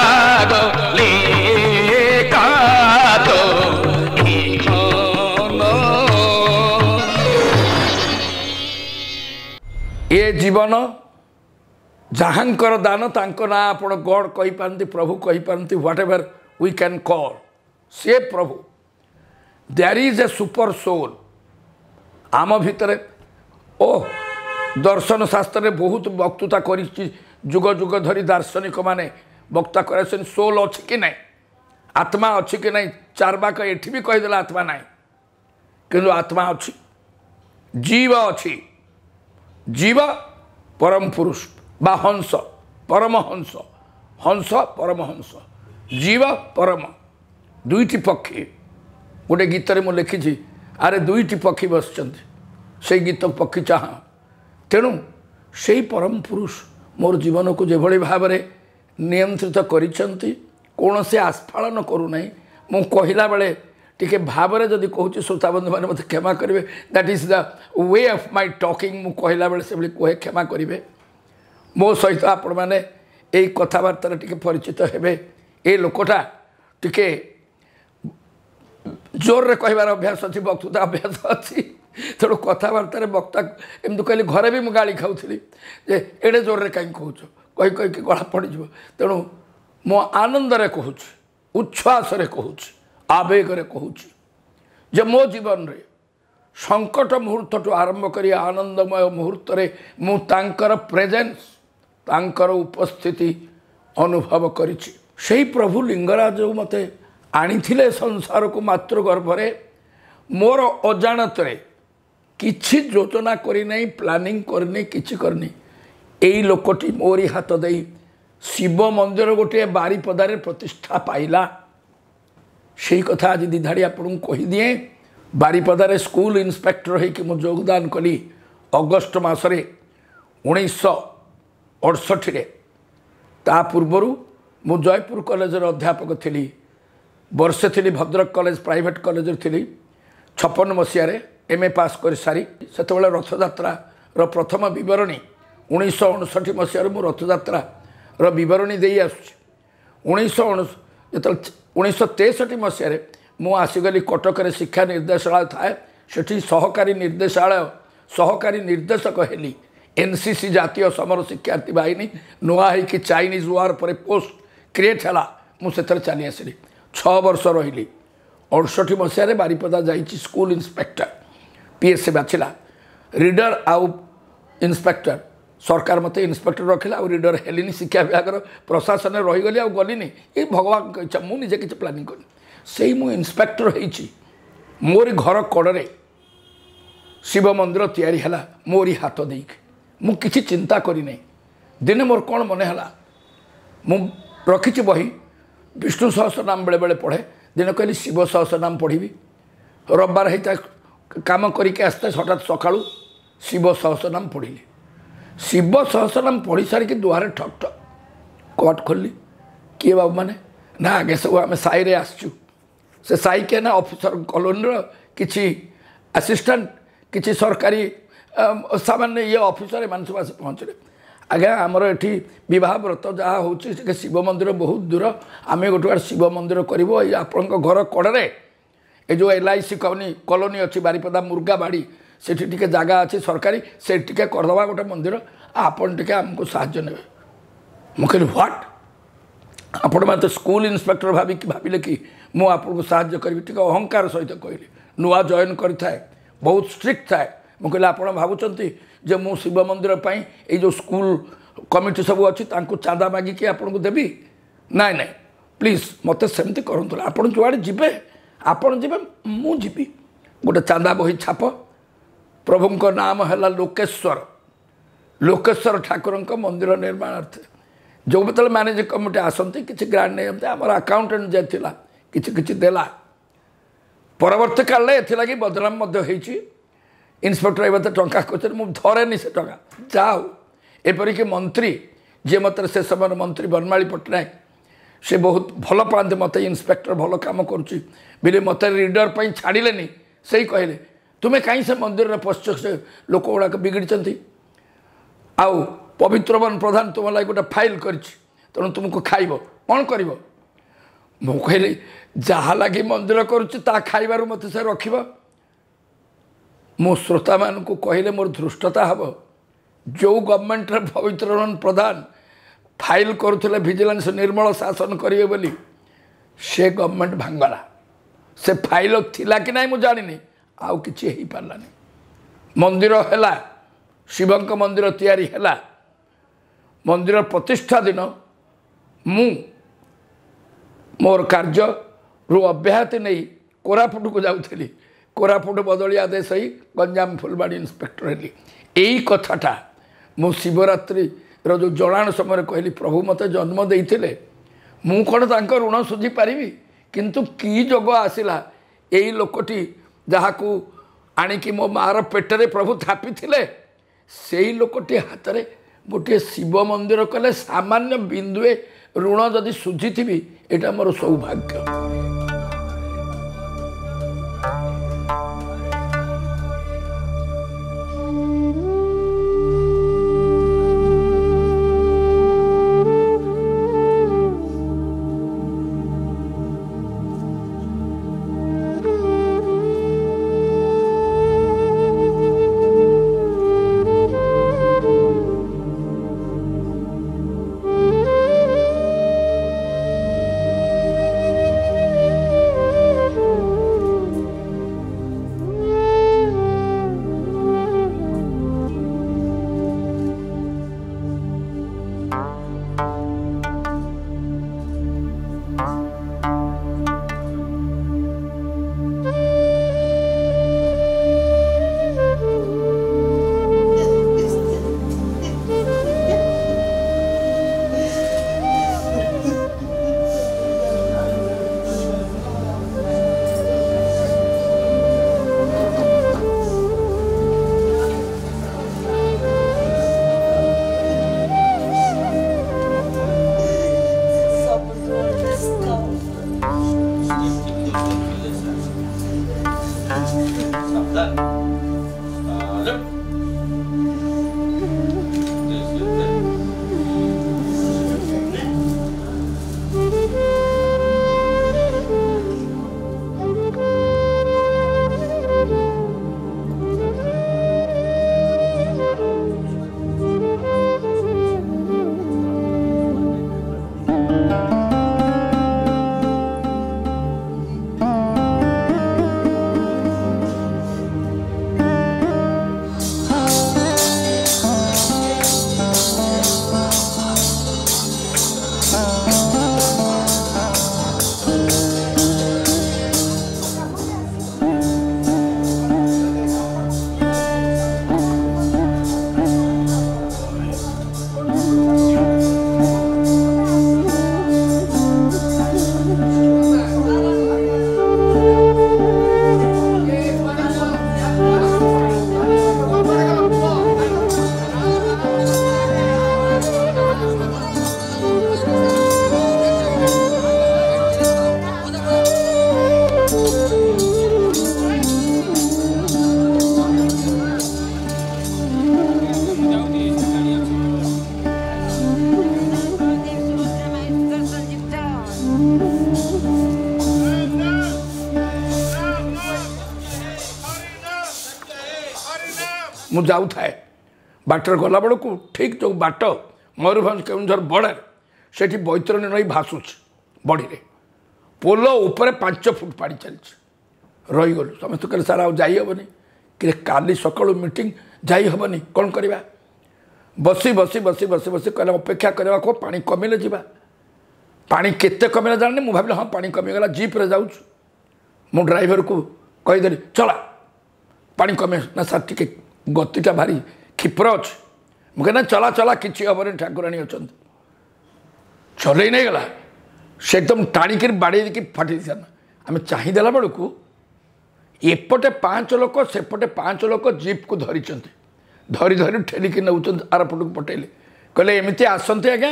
जागले कात ये जीवन जहाँकर दान तांको ना आपण गॉड कही पारती प्रभु कही पारती whatever we can call say प्रभु there is a super soul आम भितर ओ दर्शन शास्त्र बहुत वक्तृता कर जुग जुग धरी दार्शनिक माने वक्ता कर सोल अच्छी कि नहीं आत्मा अच्छी कि नहीं चारबाक एठी भी कहीदेला आत्मा नहीं किंतु आत्मा अच्छी जीव अच्छी जीव परम पुरुष बा हंस परमहंस हंस परमहंस जीव परम दुईटी पक्षी गोटे गीत में मुझे लिखी अरे दुईटी पक्षी बसचंती से गीत पक्षी चाह तेणु से परम पुरुष मोर जीवन को जो भाव में नियंत्रित करिसेंती कौन से आस्फालन करूना मु कहला बेले टिके भाव में जदि कहूँ श्रोता बंधु मैंने मत क्षमा करेंगे that is the way of my talking मु कहला बेले से कहे क्षमा करेंगे मो सहित आपण मैंने यही कथबार्तार टिके परिचित हेबे ए लोकटा टिके जोर रे कहबार अभ्यास अच्छी वक्तृता अभ्यास अच्छी तेणु कथबार्तार वक्ता एमती कहली घरे भी मुझे गाड़ी खाऊली जे एड़े जोर रे कहीं कहूच कही कहीकि गला पड़ तेणु मो आनंद रे कहूँ उच्छ्वास रे कहूँ आवेग रे कहूँ जे मो जीवन रे संकट मुहूर्त ठू आरंभ कर आनंदमय मुहूर्त रे मु तांकर प्रेजेंस तांकर उपस्थिति अनुभव करिछि सेही प्रभु लिंगराज मते आनिथिले संसार को मातृ गर्भरे मोर अजाणत रे किछि योजना करी नहीं प्लानिंग करनी किछि करनी एई लोकटी मोरी हाथ देई शिव मंदिर गोटे बारीपदारे प्रतिष्ठा पाइला से कथा आज दिधाड़ी आपन कही दिए बारीपदारे स्कूल इन्स्पेक्टर होइकि मु योगदान कली अगस्ट मासरे 1968 ता पूर्वरु मु जयपुर कॉलेज अध्यापक थी वर्षे थी भद्रक कॉलेज प्राइवेट कॉलेज थी 56 मसीह एमए पास कर सारी से रथयात्रार प्रथम बरणी 1959 मसीह रथयात्रा बरणी दे आसुची 1963 मसीह मु आसीगली कटक शिक्षा निर्देशालय थाए सेठी सहकारी निर्देशक हेली एनसीसी जातीय समर शिक्षार्थी बाहिनी नुआ होगी चाइनीज वार पर पोस्ट क्रिएट है मुझे चली आसली 6 वर्ष रही 68 मसीह बारिपदा जाइए स्कूल इंस्पेक्टर पीएससी बाछिला रीडर आउ इंस्पेक्टर सरकार मत इंस्पेक्टर रखिला और रीडर हेलिनी शिक्षा विभाग प्रशासन रहीगली आ गलिनी ये भगवान इच्छा मुझे किसी प्लानिंग करी से मु इंस्पेक्टर होती मोरी घर कड़े शिव मंदिर तैयारी है मोरी हाथ देकी मु किसी चिंता करी दिने मोर कौन मन है मु रखी बही विष्णु सहस्र नाम बेले बेले पढ़े दिन कहली शिव सहस्र नाम पढ़ी रविवार होता काम करके आसते हठात सका शिव सहस्र नाम पढ़ी शिव सहस्र नाम पढ़ी सारिकी दुआरे ठक ठक कट खोलली किए बाबू मैंने ना आगे सब आम साई आसचु से साई के ना ऑफिसर कॉलोनी किसी असिस्टेंट किसी सरकारी सामान्य ये ऑफिसर एम सब आस पहुँचले आज्ञा आमर ये बह व्रत जहाँ हो शिव मंदिर बहुत दूर आम गोटे शिव मंदिर करूँ आपण घर कड़े ये जो LIC कॉलोनी अच्छी बारिपदा मुर्गा बाड़ी से जगह अच्छी सरकारी से करदे गोटे मंदिर आपन टे आमको साहाय्य ने मुझे व्हाट आपण मत स्कूल इंस्पेक्टर भाविले कि मुझे आपको साहाय्य करी अहंकार सहित कहली नुआ जॉइन करें बहुत स्ट्रिक्ट थाए मुझे आप भावुंट जे मु शिव मंदिर ये जो स्कूल कमिटी सब अच्छी चांदा मागिकी आपको देवी नाई नाई प्लीज मत सेमती करूँ आप जुआड़े जीवे आपड़ जीवे मुझी गोटे चांदा बही छाप प्रभु नाम है लोकेश्वर ठाकुर मंदिर निर्माणार्थ जो बत मैनेजिंग कमिटी आसती किसी ग्रांट नहीं आम अकाउंटेंट जाइला किसी देला परवर्त काल एथि बदनाम इन्स्पेक्टर ए टंका कहते मुझे धरेनि से टंका जाओ एपरिक मंत्री जी मत से समय मंत्री बनमाली पट्टनायक से बहुत भल पाते मत इन्स्पेक्टर भल काम करुच्ची बोले मत रीडर पर छाड़िले से कहले तुम्हें कहीं से मंदिर में पश्च से लोक गुड़ाक बिगड़ी आउ पवित्रवन प्रधान तुम लगे गोटे फाइल कर तेणु तुमको खाइब कौन कर कहली जहाँ लगे मंदिर करुच्ची खाइबार मत से रख मो श्रोता मान को कहले मोर धृष्टता हम जो गवर्नमेंट पवित्रवन प्रधान फाइल करुले विजिलेंस निर्मल शासन करेंगे बोली से गवर्नमेंट भांगला से फाइल थिला कि नहीं मुझे जानी आउ कि पारानी मंदिर है शिवंक मंदिर तैयारी है मंदिर प्रतिष्ठा दिन मु मोर कार्य रु अब्याहति नहीं कोरापुट को जाऊली कोरापुट बदली आदेश ही गंजाम फुलबाड़ी इंस्पेक्टर हेली यही कथाटा मु शिवरात्रि जो जलाण समय कहली प्रभु मत जन्म देते मु कौन ऋण सुझी पारि किंतु की जोग आसला यही लोकटी जहाँ को आणिकी मो मार पेटरे प्रभु थापी से लोकटी हाथ में गोटे शिव मंदिर कले सामान्य बिंदुए ऋण जदि सुझी थी यहाँ मोर सौभाग्य। मु जाऊ थाए बाटर गला बेलू ठीक जो बाट मयूरभंज केउझर बॉर्डर से बैतरणी नई भासुच बड़ी पोल उपर 5 फुट पानी चलती रहीगलु समस्त कहले सार आईहबनी कि काली सकाळु मीटिंग जाइहबनी कौन करवा बसी बसी बसी बसी बसी कहले अपेक्षा करवा को पानी कमिले जीवा पानी केते कमिले जाने मु भाविले हाँ पानी कमिगला जीप रे जाऊँ मु ड्राइवर को कहीदेली चला पानी कमे ना सार टिके गतिटा भारी क्षिप्र अच्छे मुझे चला चला किसी हेनी ठाकुराणी अच्छा चल नहीं गला से एकदम टाणिक बाड़ी की फाटी दी आम चाहिदेला बेलू एपटे 5 लोक सेपटे 5 लोक जीप को धरी धरी धरी ठेलिकी नौ आरपट को पटेले कहले एमती आसते आज्ञा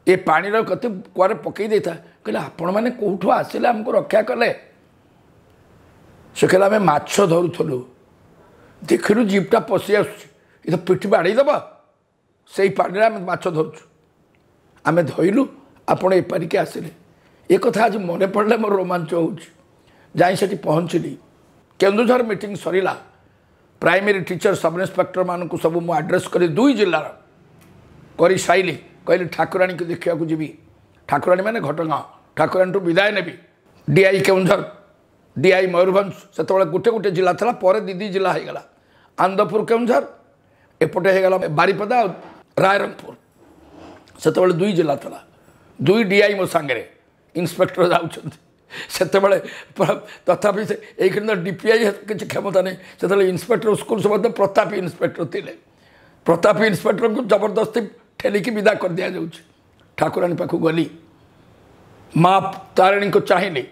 ये पानी गति कुआरे पकई देता कहले आपण मैंने कौटू आसिले आमको रक्षा कले से कहले आम माछ धरुलु देखलु जीपटा पशि आस पिठी बाड़ीदब से पानी आम माछ धरुचु आम धरलु आपण एपारिके आसिले ये कथा आज मन पड़े मोर रोमांच हो जाई पहुँचली केन्दुझर मीटिंग सरीला प्राइमरी टीचर सब इन्स्पेक्टर मान सब मु आड्रेस करी 2 जिलार कर साइली कहली ठाकुराणी को देखा जी ठाकुराणी मैंने घटगाँ ठाकुराणी टू विदाय नेबी डीआई केन्दुझर डीआई मयूरभंज से गोटे गोटे जिला था पर 2 जिला हो गला आनंदपुर केन्दुझर एपटे हो गला बारिपदा रायरंगपुर से 2 जिला था 2 डीआई मो सांगे इन्स्पेक्टर जाऊँ से तथापि एक डीपीआई किसी क्षमता नहीं से इन्स्पेक्टर स्कूल से प्रतापी इन्स्पेक्टर थे प्रतापी इन्स्पेक्टर को जबरदस्ती ठेलिकी विदा कर दि जाऊँ ठाकुराणी पाखु गली माँ तारिणी को चाहिए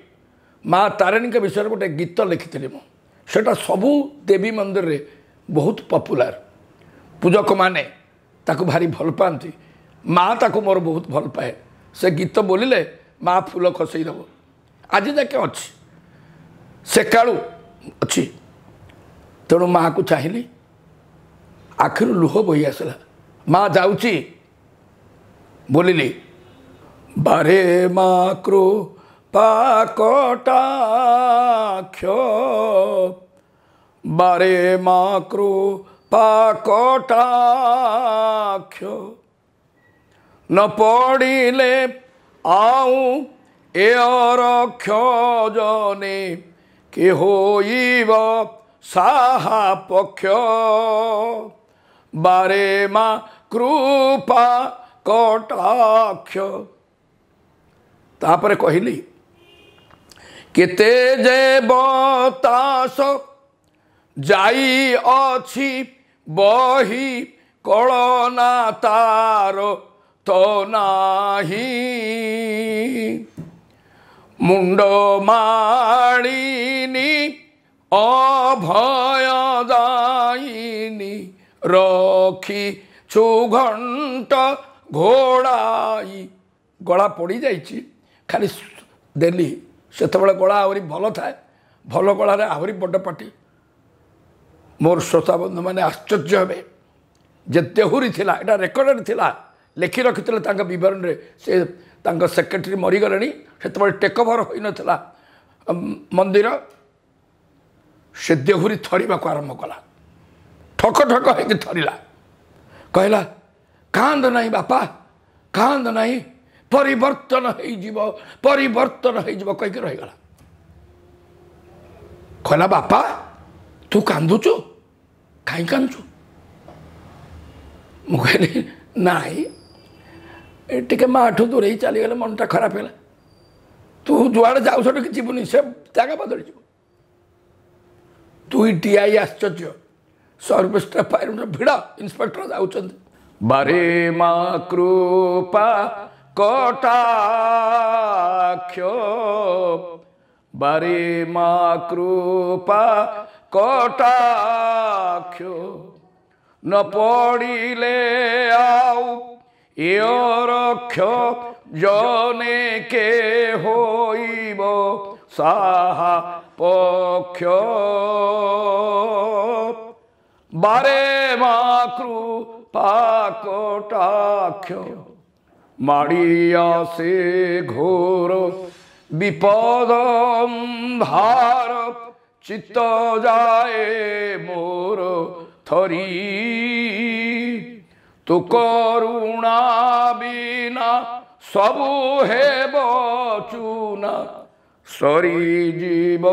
माँ तारिणी के विषय गोटे गीत लिखी मुझा सबू देवी मंदिर रे बहुत पॉपुलर पूजक माने ताकू भारी भल पाती माँ ताकू मोर बहुत भल पाए से गीत बोलिले माँ फूल खसईदेव आज जाके अच्छी से कालू अच्छी तेणु माँ को चाहिए आखिर लुह बही आसला माँ जाऊँची बोलिली बारे माँ कृपा कटाक्ष बारे माँ कृपा कटाक्ष न पड़िले आऊँ एरक्ष जने के होइब साहा पक्ष बारे माँ कृपा कटाक्ष तापर कहली केते जे बतास जाई अछि बही कलना तार तो नाही मुंड माड़ीनी अभय दायिनी रखी छुघंट घोड़ाई गला पड़ जाइए खाली देली से गला आहरी भल थाए भल कलार आहरी बड़ पार्टी मोर श्रोता बंधु मैंने आश्चर्य हे जे देहुरी थिला एटा रेकर्ड थिला लिखि रखिथिले तांका विवरण रे से तांका सेक्रेटरी मरीगले से टेक ओवर हो नथिला मंदिर से देहुरी थरिबा को आरंभ कला ठक ठक है थरिला कहला कांद नहीं बापा कांद नहीं परिवर्तन हो कहीकि रहीगला कहला बापा तू कांदुचु कहीं कांदुचु मुझे नाई टे माँ ठू दूर ही चलीगले मनटा खराब है तू जुआड़े जाऊ कि जीवन से जगह बदल जीव तु टीआई आश्चर्य सर्विस फायर भिड़ इन्स्पेक्टर जाऊँ बारे माँ कृपा कटाक्ष बारे माँ कृपा कटाक्ष न पड़िले आउ रक्ष जने के होइब साहा पक्ष बारे माँ कृपा कटाक्ष माड़िया से घोर विपद अंधार चित्त जाए मोर थरी तु करुणा बिना सबु हेब चूना सरी जीव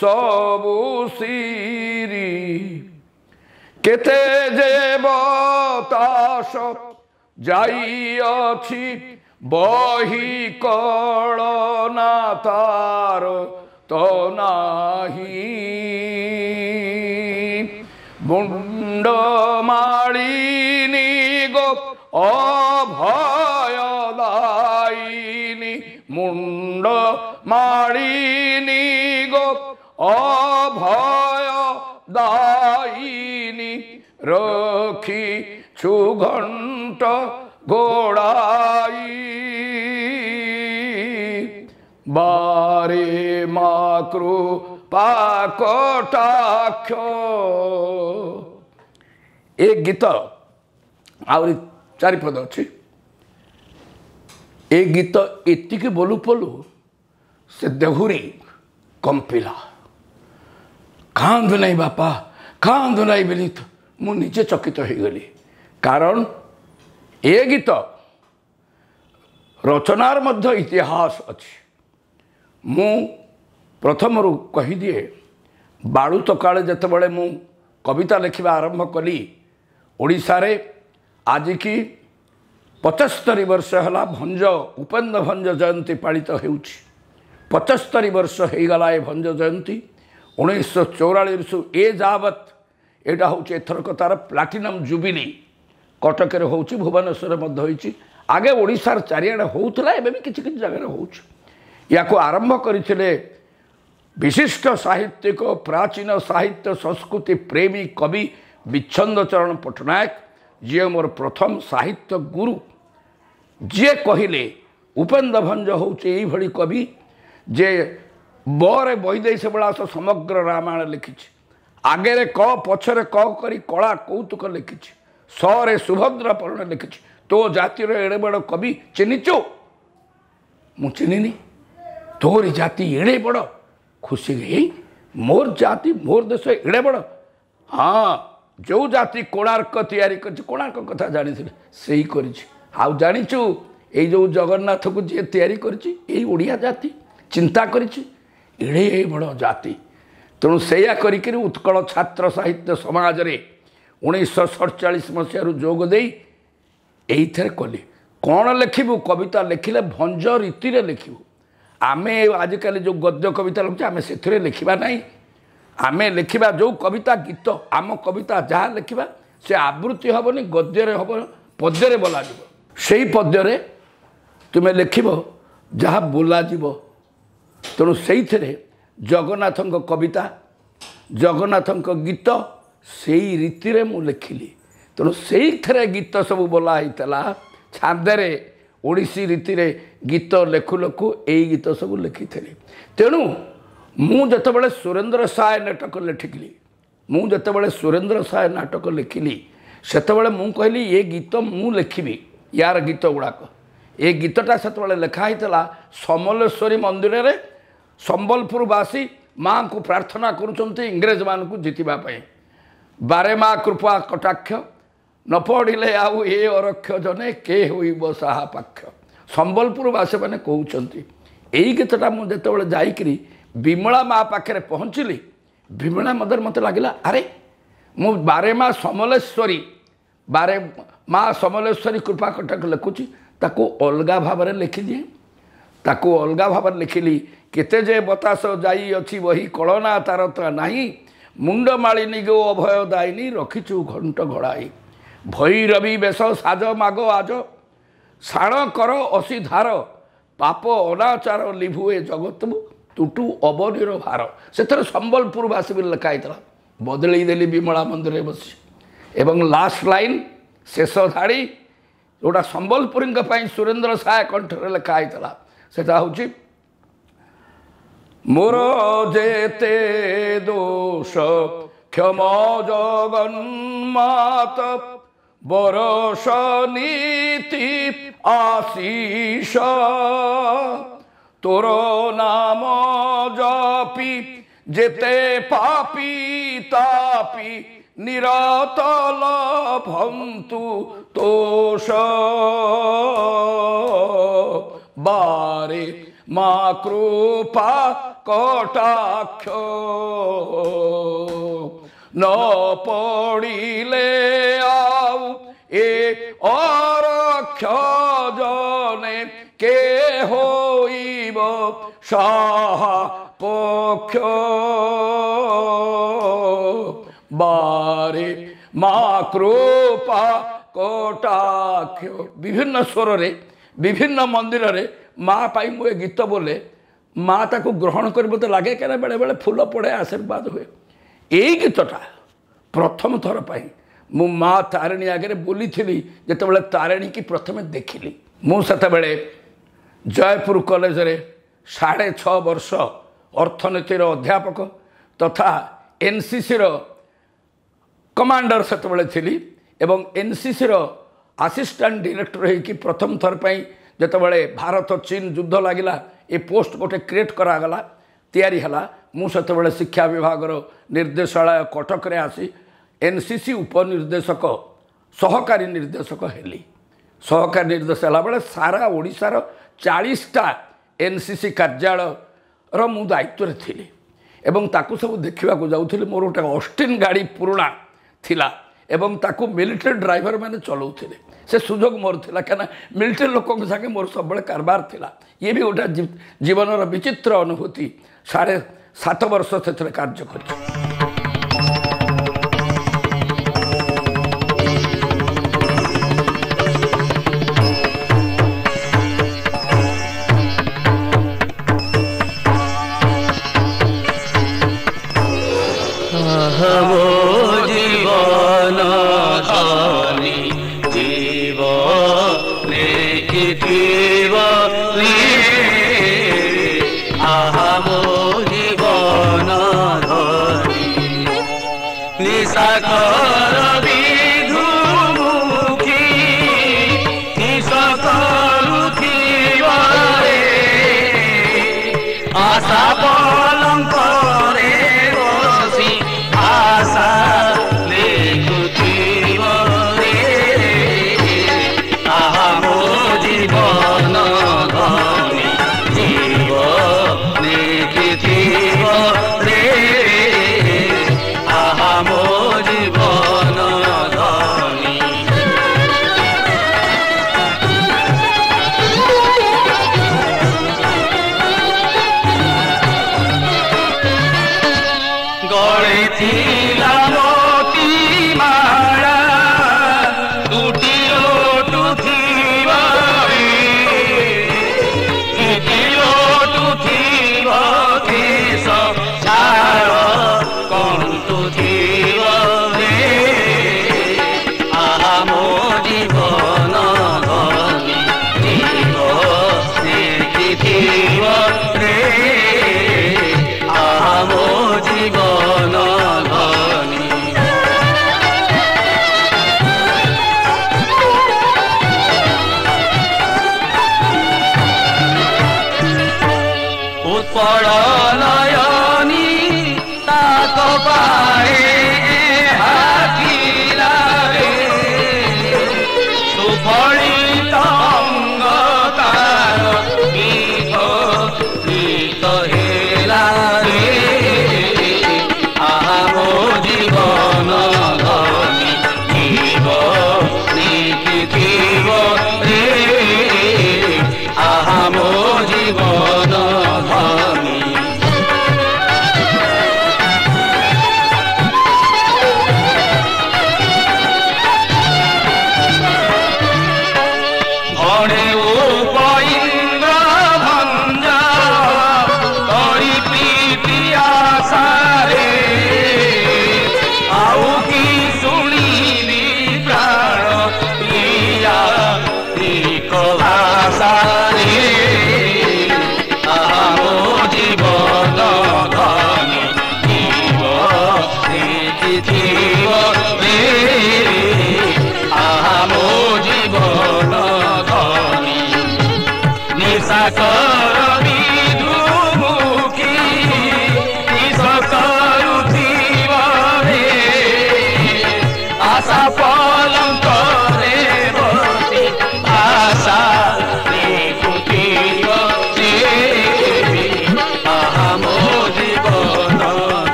सबु सीरी केते जेबताश जाई अछि बही कलना तार तो नाही मुंड मालिनी गो अभयदायिनी मुंड मालिनी गो अभयदायिनी रखी छु घंट घोड़ाई बारे माँ कृपा कटाक्ष एक गीत आहरी चारिपद अच्छी एक गीत एतिक बोलू बोलू से देहुरी कंपिला कांद नहीं बापा कांद नहीं बोली तो मु निजे चकित हो गली कारण ए गीत रचनार मध्य इतिहास अच्छी मु प्रथम कहीदिए बाड़ू तकाले जितेबाला मु कविता लिखा आरंभ कली ओडिशा रे आज की 75 वर्ष है भंज उपेन्द्र भंज जयंती पालित हो 75 वर्ष हो गला ए भंज जयंती 1944 ए जावत एटा हूँ एथरक तार प्लाटिनम जुबिली कटक हो भुवनेश्वर होती आगे ओडिशार चारिआडे होता एवं भी किसी जगह हो आरंभ करते विशिष्ट साहित्यिक प्राचीन साहित्य संस्कृति प्रेमी कवि विच्छंद चरण पट्टनायक जी मोर प्रथम साहित्य गुरु जी कहले उपेन्द्र भंज होई कवि जे बरे बईदेश विलास समग्र रामायण लिखि आगे क पछरे क करी कला कौतुक लिखि सरे सुभद्रा परण लिखि तो जातिर एड़े बड़ कवि चिन्हिचु मु चिन्हिनी तोरी जाति एड़े बड़ खुशी गई मोर जाति मोर देश एड़े बड़ हाँ जो जाति कोणार्क तैयारी कोणार्क कथा जानी से ही आउ जाचु ये जो जगन्नाथ को जी तैयारी करिया जाति चिंता करेड़े बड़ जाति तेणु से उत्कल छात्र साहित्य समाज रे 1947 मसीह जोग दे कली कौन लिखु कविता लिखिले भंज रीति लिखु आमे आजिकल जो गद्य कविता लिखुचे आमे से लिखा ना आमे लिखा जो कविता गीत आम कविता जहाँ लिखा से आवृत्ति हेनी गद्य हम पद्य बोल से पद्य तुम्हें लिख जहाँ बोल तेणु से जगन्नाथ कविता जगन्नाथ गीत से रीति मु लिखिली तेणु से गीत सब बोला छांदे ओडिसी रीति रे गीत लेखु लेखु यही गीत सब लिखी तेणु ମୁଁ ଯେତେବେଳେ ସୁରେନ୍ଦ୍ର ସାଏ ନାଟକ ଲେଖିଲି ସୁରେନ୍ଦ୍ର ସାଏ ନାଟକ ଲେଖିଲି ସେତେବେଳେ ମୁଁ କହିଲି ଏ ଗୀତ ମୁଁ ଲେଖିବି ୟାର ଗୀତ ଗୁଡ଼ାକ। ଏ ଗୀତଟା ସେତେବେଳେ ଲେଖା ହେଇଥିଲା ସମଲେଶ୍ୱରୀ ମନ୍ଦିରରେ ସମ୍ବଲପୁରବାସୀ ମାଆଙ୍କୁ ପ୍ରାର୍ଥନା କରୁଛନ୍ତି ଇଂରେଜମାନଙ୍କୁ ଜିତିବା ପାଇଁ। ବାରେ ମା କୃପା କଟାକ୍ଷ ନ ପଡ଼ିଲେ ଆଉ ଏ ଅରକ୍ଷ ଜନେ କେ ହୋଇବ ସାହା ପାକ୍ଷ। ସମ୍ବଲପୁରବାସୀ ମାନେ କହୁଛନ୍ତି। ଏଇ ଗୀତଟା ମୁଁ ଯେତେବେଳେ ଯାଇକରି ବିମଳା ମା ପାଖରେ ପହଞ୍ଚିଲି, ବିମଳା ମୋତେ ଲାଗିଲା ଆରେ ମୁଁ ବାରେ ମା ସମଲେଶ୍ୱରୀ କୃପା କଟାକ୍ଷ ଲେଖୁଛି, ତାକୁ ଅଲଗା ଭାବରେ ଲେଖିଦିଏ। ତାକୁ ଅଲଗା ଭାବରେ ଲେଖିଲି। କେତେ ଯେ ବତାସ ଯାଇ ଅଛି ବହି କଳନା ତାର ତ ନାହିଁ, ମୁଣ୍ଡ ମାଳିନୀ ଗୋ ଅଭୟ ଦାଇନି ରଖିଛୁ ଘଣ୍ଟ ଘୋଡ଼ାଇ। ଭୈରବୀ ବେଶ ସାଜ ମାଗ ଆଜ ଶାଣ କର ଅସିଧାର, ପାପ ଅନାଚାର ଲିଭୁଏ ଜଗତବୁ ତୁଟୁ ଅବନୀର ଭାର। ସେଥିରେ ସମ୍ବଲପୁରବାସୀ ବୋଲି ଲେଖା ହେଇଥିଲା। ବଦଳେଇ ଦେଲି ବିମଳା ମନ୍ଦିରରେ ବସି। ଏବଂ ଲାଷ୍ଟ ଲାଇନ୍ ଶେଷ ଧାଡ଼ି ଯେଉଁଟା ସମ୍ବଲପୁରୀଙ୍କ ପାଇଁ ସୁରେନ୍ଦ୍ର ସାଏ କଣ୍ଠରେ ଲେଖା ହେଇଥିଲା ସେଟା ହେଉଛି ମୋର ଯେତେ ଦୋଷ କ୍ଷମ ଜଗନ୍ମାତ ବରଷ ନୀତି ଆଶିଷ, ତୋର ନାମ ଜପି ଯେତେ ପାପି ତାପି ନିରତ ଲଭନ୍ତୁ ତୋଷ। ବାରେ ମା କୃପା କଟାକ୍ଷ ନ ପଡ଼ିଲେ ଆଉ ଏ ଅରକ୍ଷ ଜନେ କେ ହୋଇବ ସାହା ପକ୍ଷ। ବାରେ ମା କୃପା କଟାକ୍ଷ। ବିଭିନ୍ନ ସ୍ୱରରେ ବିଭିନ୍ନ ମନ୍ଦିରରେ ମା ପାଇଁ ମୁଁ ଏ ଗୀତ ବୋଲେ, ମା ତାକୁ ଗ୍ରହଣ କରି ମୋତେ ଲାଗେ କାରଣ ବେଳେବେଳେ ଫୁଲ ପଡ଼େ, ଆଶୀର୍ବାଦ ହୁଏ। ଏଇ ଗୀତଟା ପ୍ରଥମ ଥର ପାଇଁ ମୁଁ ମା ତାରିଣୀ ଆଗରେ ବୋଲିଥିଲି ଯେତେବେଳେ ତାରିଣୀକି ପ୍ରଥମେ ଦେଖିଲି। ମୁଁ ସେତେବେଳେ ଜୟପୁର କଲେଜରେ 6.5 ବର୍ଷ ଅର୍ଥନୀତିର ଅଧ୍ୟାପକ ତଥା NCCର କମାଣ୍ଡର ସେତେବେଳେ ଥିଲି ଏବଂ NCCର ଆସିଷ୍ଟାଣ୍ଟ ଡିରେକ୍ଟର ହେଇକି ପ୍ରଥମ ଥର ପାଇଁ ଯେତେବେଳେ ଭାରତ ଚୀନ ଯୁଦ୍ଧ ଲାଗିଲା ଏ ପୋଷ୍ଟ ଗୋଟେ କ୍ରିଏଟ୍ କରାଗଲା, ତିଆରି ହେଲା। ମୁଁ ସେତେବେଳେ ଶିକ୍ଷା ବିଭାଗର ନିର୍ଦ୍ଦେଶାଳୟ କଟକରେ ଆସି NCC ଉପନିର୍ଦ୍ଦେଶକ ସହକାରୀ ନିର୍ଦ୍ଦେଶକ ହେଲି। ସହକାରୀ ନିର୍ଦ୍ଦେଶ ହେଲା ବେଳେ ସାରା ଓଡ଼ିଶାର 40ଟା NCC କାର୍ଯ୍ୟାଳୟର ମୁଁ ଦାୟିତ୍ୱରେ ଥିଲି ଏବଂ ତାକୁ ସବୁ ଦେଖିବାକୁ ଯାଉଥିଲି। ମୋର ଗୋଟେ ଅଷ୍ଟିନ୍ ଗାଡ଼ି ପୁରୁଣା ଥିଲା ଏବଂ ତାକୁ ମିଲିଟାରୀ ଡ୍ରାଇଭର ମାନେ ଚଲାଉଥିଲେ। ସେ ସୁଯୋଗ ମୋର ଥିଲା କାହିଁକିନା ମିଲିଟାରୀ ଲୋକଙ୍କ ସାଙ୍ଗେ ମୋର ସବୁବେଳେ କାରବାର ଥିଲା। ଇଏ ବି ଗୋଟେ ଜୀବନର ବିଚିତ୍ର ଅନୁଭୂତି। 7.5 ବର୍ଷ ସେଥିରେ କାର୍ଯ୍ୟ କରିଛି।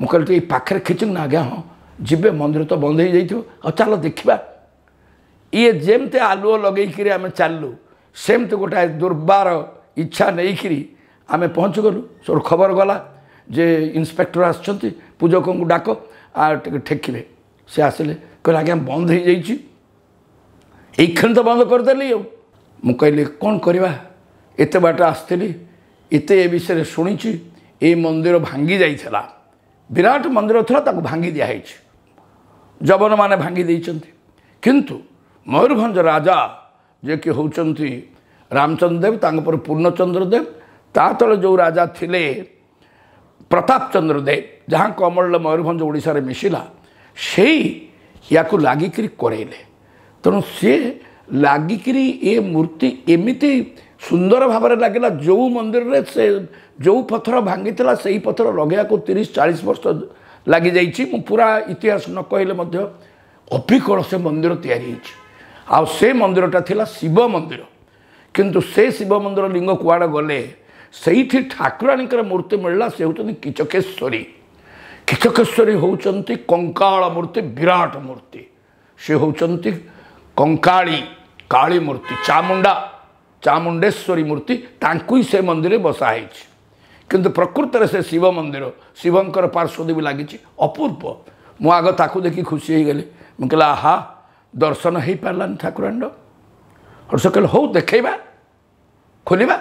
कहली तू ये पाखे खींचु ना आज्ञा हाँ जीवे मंदिर तो बंद हो जाइए चलो देखा ये जमती आलुओ लगे आम चलू सेमती गोटाए दुर्बार इच्छा नहीं करी आम पहुँच गलु सब खबर गला जे इन्स्पेक्टर आसछंती पूजक को डाक आ ठेकिले से आसिले कहले आज्ञा बंद हो जाइए एखन तो बंद करदेली मु कहली कौन करवा एत बाट आसती एत ए विषय शुणी ये मंदिर भांगी जाइला विराट मंदिर था ताको भांगी दिखाई जबन माने भांगी देइचंती किंतु मयूरभंज राजा जे कि होचंती रामचंद्र देव तांग पर पूर्णचंद्र देव ता तले जो राजा थिले प्रताप चंद्र देव जहाँ कमल मयूरभंज ओडिशा रे मिशिला सेई याकू लागिकरी करेले तेणु सी लागिकरी ए मूर्ति एमिति सुंदर भाव लगे जो मंदिर रे से जो पथर भांगी से ही पथर लगे को 30-40 वर्ष लगी जाइए मु पूरा इतिहास न कहले अभिकल से मंदिर तैयारी आ से मंदिरटा थिला शिव मंदिर किंतु से शिव मंदिर लिंग कुआड़ गले से ठाकुराणी मूर्ति मिलला से होती किचकेश्वरी किचकेश्वरी होती कंकाल मूर्ति विराट मूर्ति से होती कंकाली काली मूर्ति चामुंडा चामुंडेश्वरी मूर्ति तांकु ही से मंदिर बसाई किंतु प्रकृत में से शिव मंदिर शिवंकर पार्श्वदेवी लगी अपूर्व मु आग ताकू देखी खुशी हो गली मुझे कहला आहा दर्शन हो पारानी ठाकुराणी और से कहले हो देखा खोलवा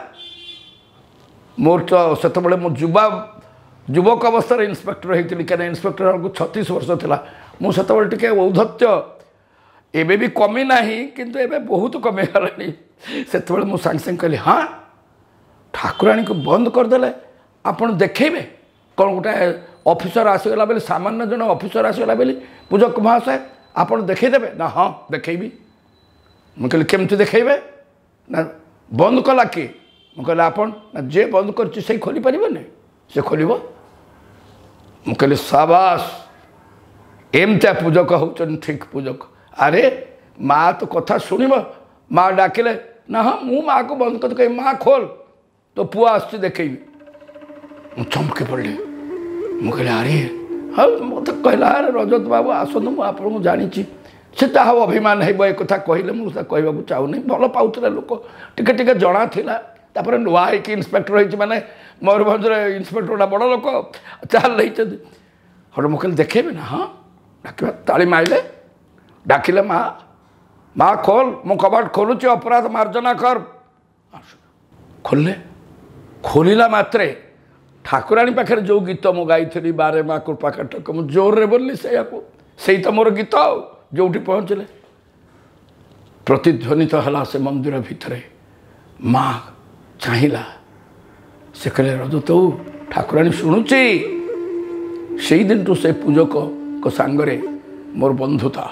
मोर तो से मो युवक अवस्था इन्स्पेक्टर होती क्या इन्स्पेक्टर को 36 वर्ष था मुझे टे औद्धत्य एबे भी कमी ना किंतु एबे बहुत कमी गलानी से मुझे सांगे सांगे कहली हाँ ठाकुराणी को बंद करदे आपड़ देखेबे कौन गोटे ऑफिसर आसीगला बेले सामान्य जन ऑफिसर आसीगला बेले पूजक महाशय आपड़ देखईदेवे ना हाँ देखेबी मुझे कहली केमती देखेबे ना बंद कला किए मुझे कहली आपन ना जे बंद कर खोली पारे से खोल मुझे कहली साबास एमती पूजक होचन ठीक पूजक अरे माँ तो कथा शुणव माँ डाकिले ना हाँ मु माँ को बंद कर कही माँ खोल तो पुआ आस देखेबी चमकी पड़े मुझे अरे हाँ मत कहला अरे रजत बाबू आसतु मुझे जानी से ताहा अभिमान है एक कथा कहले मुझे कहवाक चाहूनी भल पाऊला लोक टिके टिके जना था नुआ होगी इन्स्पेक्टर होती माने मयूरभंज इन्स्पेक्टर बड़ लोक चाल नहीं हटे मुझे देखेबी ना हाँ डाक ताली माइले डाकिले माँ माँ खोल मु कबाट खोलुची अपराध मार्जना कर खोलले खोलला मात्रे ठाकुराणी पाखे जो गीत मु गाई बारे माँ कृपा कटक मु जोर रे बोली से तो मोर गीत जो पहुँचले प्रतिध्वनित है से मंदिर भितर माँ चाहिला से कहले रजत ठाकुराणी शुणुची से दिन टू से पूजक को सांगरे मोर बंधुता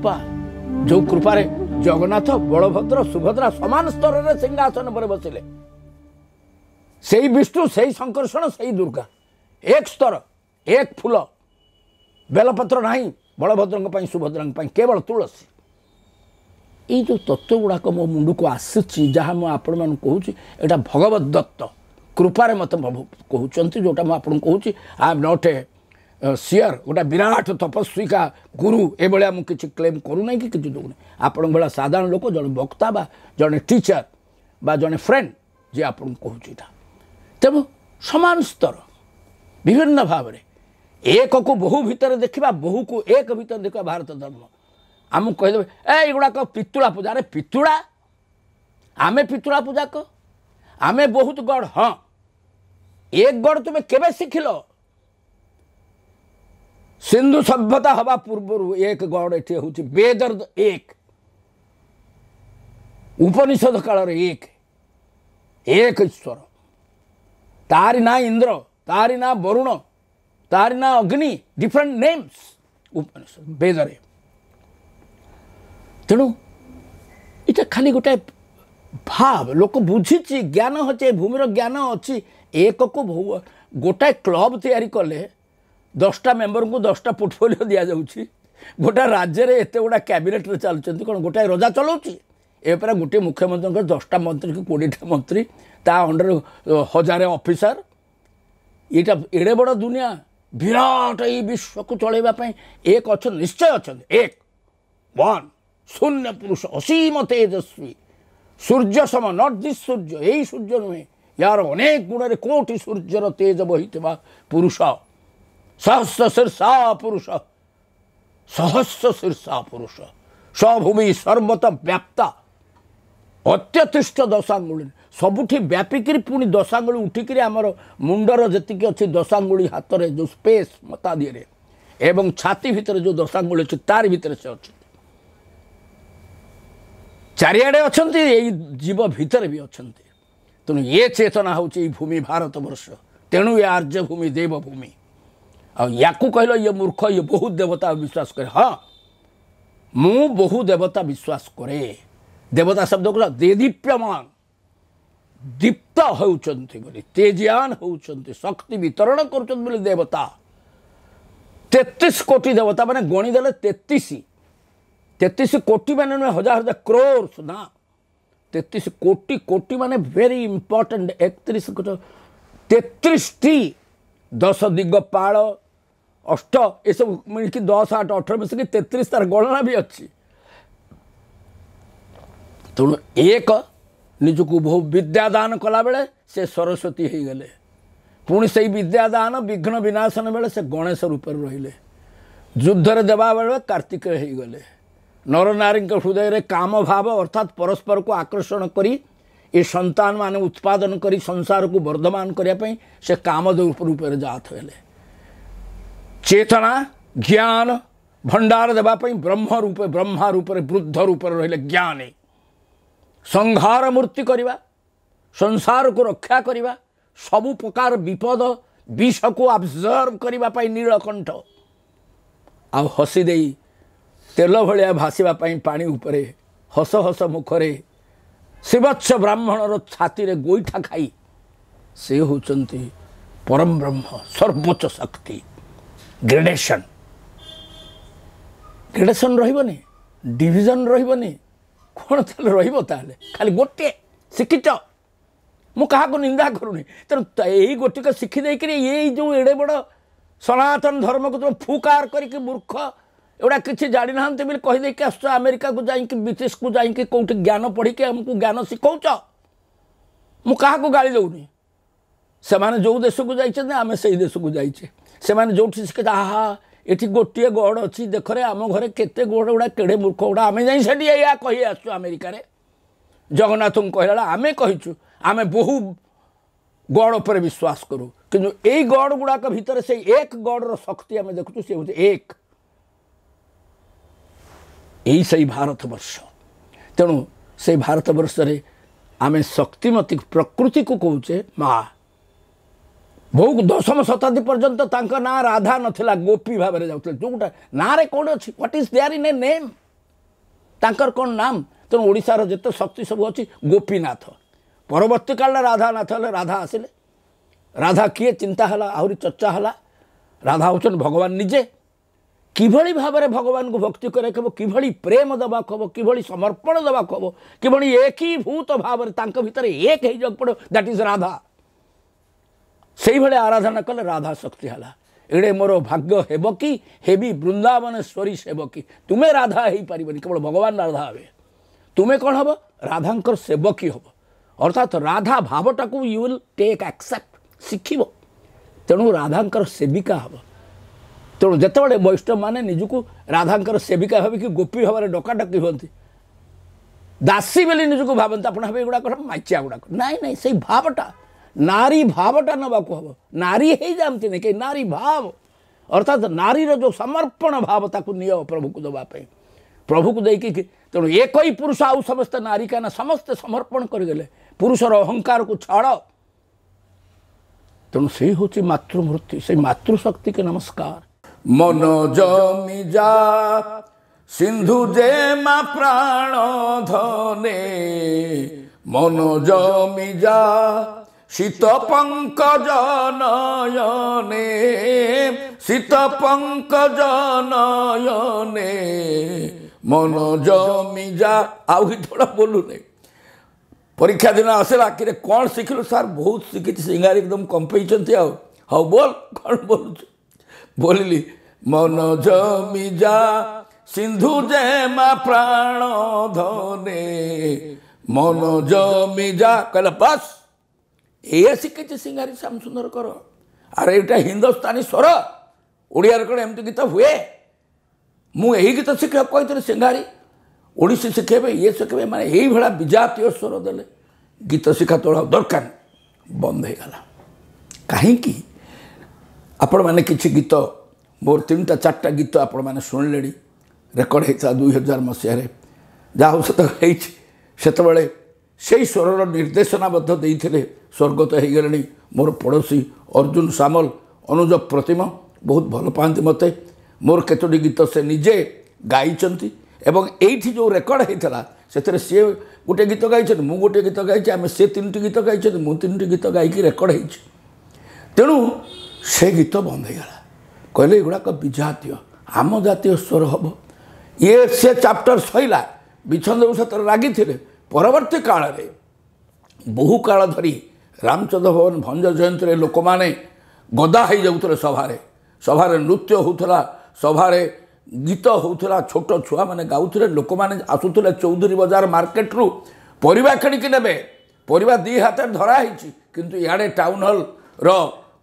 कृपा जो कृपारे जगन्नाथ बलभद्र सुभद्रा समान स्तर में सिंहासन पर बसिले से विष्णु से संकर्षण से दुर्गा एक स्तर एक फूल बेलपत्र नहीं बलभद्र सुभद्रा केवल तुलसी ये जो तत्व गुड़ाक मो मुंड को आसी जहाँ मुझे कहूँ यहाँ भगवत दत्त कृपारे मत कहते जोटा मुझे कहूँ I am not a seer गोटा विराट तपस्विका गुरु ये मुझे क्लेम करूना कि किसी दूना आपण भाया साधारण लोक जड़े वक्ता बा जड़े टीचर बा जड़े फ्रेंड जी आपन कहूँ तेणु समान स्तर विभिन्न भाव में एक को बहु भितर देखा बहु को एक भितर देखा भारत धर्म आमको कहीदे एगुड़ाक पितुला पूजा अरे पितुला आमे पितुला पूजा क आमे बहुत गढ़ हाँ एक गढ़ तुम्हें केबे शिखिल सिंधु सभ्यता हवा पूर्व एक गढ़ एटी हूँ वेदर एक उपनिषद काल एक ईश्वर तारी ना इंद्र तारी ना वरुण तारी ना अग्नि डिफरेंट नेम्स उपनिषद वेदरे तेणु ये खाली गोटे भाव लोक बुझी ज्ञान अच्छे भूमिर ज्ञान अच्छी एक को गोटाए क्लब तैयारी कले 10टा मेंबर को 10टा पोर्टफोलियो दि जाऊँगी गोटे राज्य में एत गुड़ा कैबिनेट चलुँच कौन गोटाए रजा चलाऊँगी एपर गोटे मुख्यमंत्री 10टा मंत्री कि 20टा मंत्री ता अंडर 1000 ऑफिसर यहाँ एड़े बड़ दुनिया विराट ये विश्व को चलवाई एक अच्छा निश्चय अच्छा एक वन शून्य पुरुष असीम तेजस्वी सूर्य सम नॉट दिस सूर्य यही सूर्य नुहे यार अनेक गुण में कोटि सूर्यर तेज बही पुरुष सहस्र शीर्षा पुरुष सहस्र शीर्षा पुरुष सभूमि सर्वत व्याप्ता अत्यतिष्ठ दशांगुली सबुठी व्यापिक पुणी दशांगुली उठिकी आमर मुंडर जी अच्छी दशांगुली हाथ में जो स्पेस मता दिए एवं छाती भितर जो दशांगुली अच्छी तार भितर से अच्छे चारिआडे अच्छा जीव भितर भी अच्छा तेणु ये चेतना हूँ भूमि भारत वर्ष तेणु ये आर्य भूमि देवभूमि या कहल ये मूर्ख ये बहुत देवता विश्वास करे हाँ मु बहु देवता विश्वास करे देवता शब्द को देदीप्यमान दीप्त होती तेजियान होती शक्ति वितरण कर देवता 33 कोटी देवता मैंने गणिदेले 33 कोटी मैंने नुहे हजार हजार क्रोर्स ना 33 कोटी कोटी माने वेरी इंपोर्टेंट 33 टी 10 दिगपाल अष्ट ये सब मिलकर 10 8 18 में से 33 तार गणना भी अच्छी तेणु एक निजको बहु विद्यादान कला बेले से सरस्वती हो गले पुणी से विद्यादान विघ्न विनाशन बेले से गणेश रूप रहिले युद्धरे देवा बेले कार्तिक हो गले नर नारी हृदय में काम भाव अर्थात परस्पर को आकर्षण करी ये संतान मान उत्पादन करी संसार को वर्धमान करने से कामदेव रूप जात हेले चेतना ज्ञान भंडार देवाई ब्रह्म रूप वृद्ध रूप रहिले ज्ञानी संहार मूर्ति करवा संसार को रक्षा करवा सबु प्रकार विपद विष को ऑब्जर्व करने नीलकंठ आ हसी दे तेल भलिया भाषा पानी उपरे हस हस मुखरे शिवच्छ ब्राह्मणर छाती रे गोईठा खाई से होचंती परम ब्रह्म सर्वोच्च शक्ति ग्रेडेशन ग्रेडेशन रहिबनी डिविजन रहिबनी कौन ताले खाली गोटे शिक्षित मु क्या निंदा करूनी तेणु यही गोटे को शिखी देकर ये जो एड़े बड़ सनातन धर्म को तुम फुकार करके मूर्ख एवं किसी जानी ना बोली कहीदे आस अमेरिका को जाइए ब्रिटिश को जाइए कौट ज्ञान पढ़ी आमको ज्ञान शिखौच मु क्या गाड़ी दौनी से जो देश को जाइए आम से देश को जाइए से जो शिखे आहा ये गोटे गड़ अच्छी देख रे आम घरे केते गड़ गुड़ा केड़े मूर्ख गुड़ा आम जा कही आसु अमेरिका जगन्नाथ को कहला आम कहीचु आम बहु गड़ पर विश्वास करूँ कि यही गड़ गुड़ाक भितर से एक गड़ शक्ति आम देखु सी हूँ एक यही से भारत वर्ष तेणु से भारत वर्ष रे आम शक्तिमती प्रकृति को कहे माँ बहु 10वीं शताब्दी पर्यंत तांका ना राधा नथिला गोपी भाव में जाते जोटा ना रे कौन अच्छी what is there in a name तांकर कौन नाम तेणु ओडिशार जिते शक्ति सब अच्छी गोपीनाथ परवर्ती काल राधानाथ हेले राधा आसिले राधा किए चिंता है आहरी चर्चा है राधा हूँ भगवान निजे किभली भाव में भगवान को भक्ति करे कब किभली प्रेम दबा हम किभली समर्पण दबा हम किभली एकीभूत भाव में भितर एक हो पड़ो दैट इज राधा से भाई आराधना कले राधा शक्ति है एड़े मोर भाग्य हेब कि हेबी वृंदावनेश्वरी सेवकी तुम्हें राधा हो पार केवल भगवान राधा हे तुम्हें कौन हम राधांकर सेवकी हम अर्थात राधा भावटा को यू विल टेक एक्सेप्ट शिखब तेणु राधांकर सेविका हम तेणु जितेबाला वैष्णव मैंने निजको राधांकर सेविका भावी कि गोपी भाव में डकाडकी हमें दासी बोली निजको भावती आप गुड़ाक माचिया गुड़ाक नाई नाई से भावटा नारी भावटा नवाक हम नारी हो जाती नहीं कहीं नारी भाव अर्थात नारीर जो समर्पण भाव ताकू नियो प्रभु को दवाई प्रभु को देकी तेणु एक ही पुरुष आउ समस्त नारी क्या समस्ते समर्पण करगले पुरुषर अहंकार को छाड़ तेणु से हूँ मातृमूर्ति से मातृशक्ति के नमस्कार मन जमी जा सिंधु जे मा प्राण धने मन जमी जा शीत पंकज नयने शीत पंकज नयने मन जमी जा आउ थोड़ा बोलू नहीं परीक्षा दिन आसला कि कौन शिखिलु सार बहुत शिखी सिंगार एकदम कंपेचंती हाँ बोल कौन बोलु बोलिली मन जमी जा सिंधु जे मा प्राण धने मन जमी जा कहला बस ये शिखी सिंगारी श्याम सुंदर कर अरे यहाँ हिंदुस्तानी स्वर ओडिया कौन एमती गीत हुए मुझे गीत शिखा कही सिंगारी ओडिसी शिखेबे ये शिखेबे माने यही भाया विजातीय स्वर देले गीत शिखा तोड़ा दरकार बंद हो गला कहीं आपण मैंने किसी गीत मोर 3टा 4टा गीत आपण मैंने शुणिले रेकर्ड होता 2000 मसीह जहाँ से से स्वर निर्देशनाबद्ध देते स्वर्गत हो गले मोर पड़ोसी अर्जुन सामल अनुज प्रतिमा बहुत भल पाती मते मोर केतोटी गीत से निजे गाई एवं एठी जो रेकर्ड होता से सी गोटे गीत गाई मु गोटे गीत गाई आम से 3टी गीत गाई मु 3टी गीत गायकी रेकर्ड हो तेणु से गीत बंद होगा कहले युवाक विजातीय आम जातीय स्वर हम ये से चैप्टर सैला विछंद सतर रागी थे परवर्ती काल में बहु काल धरी रामचंद्र भवन भंज जयंती लोक मैंने गदा हो जाते सभारे नृत्य होता सभारे गीत होता छोट छुआ मैंने गाँव लोक मैंने आसुले चौधरी बजार मार्केट रु परिवा किणिकी ने परिवा 2 हाथ धराई किंतु इे टाउन हल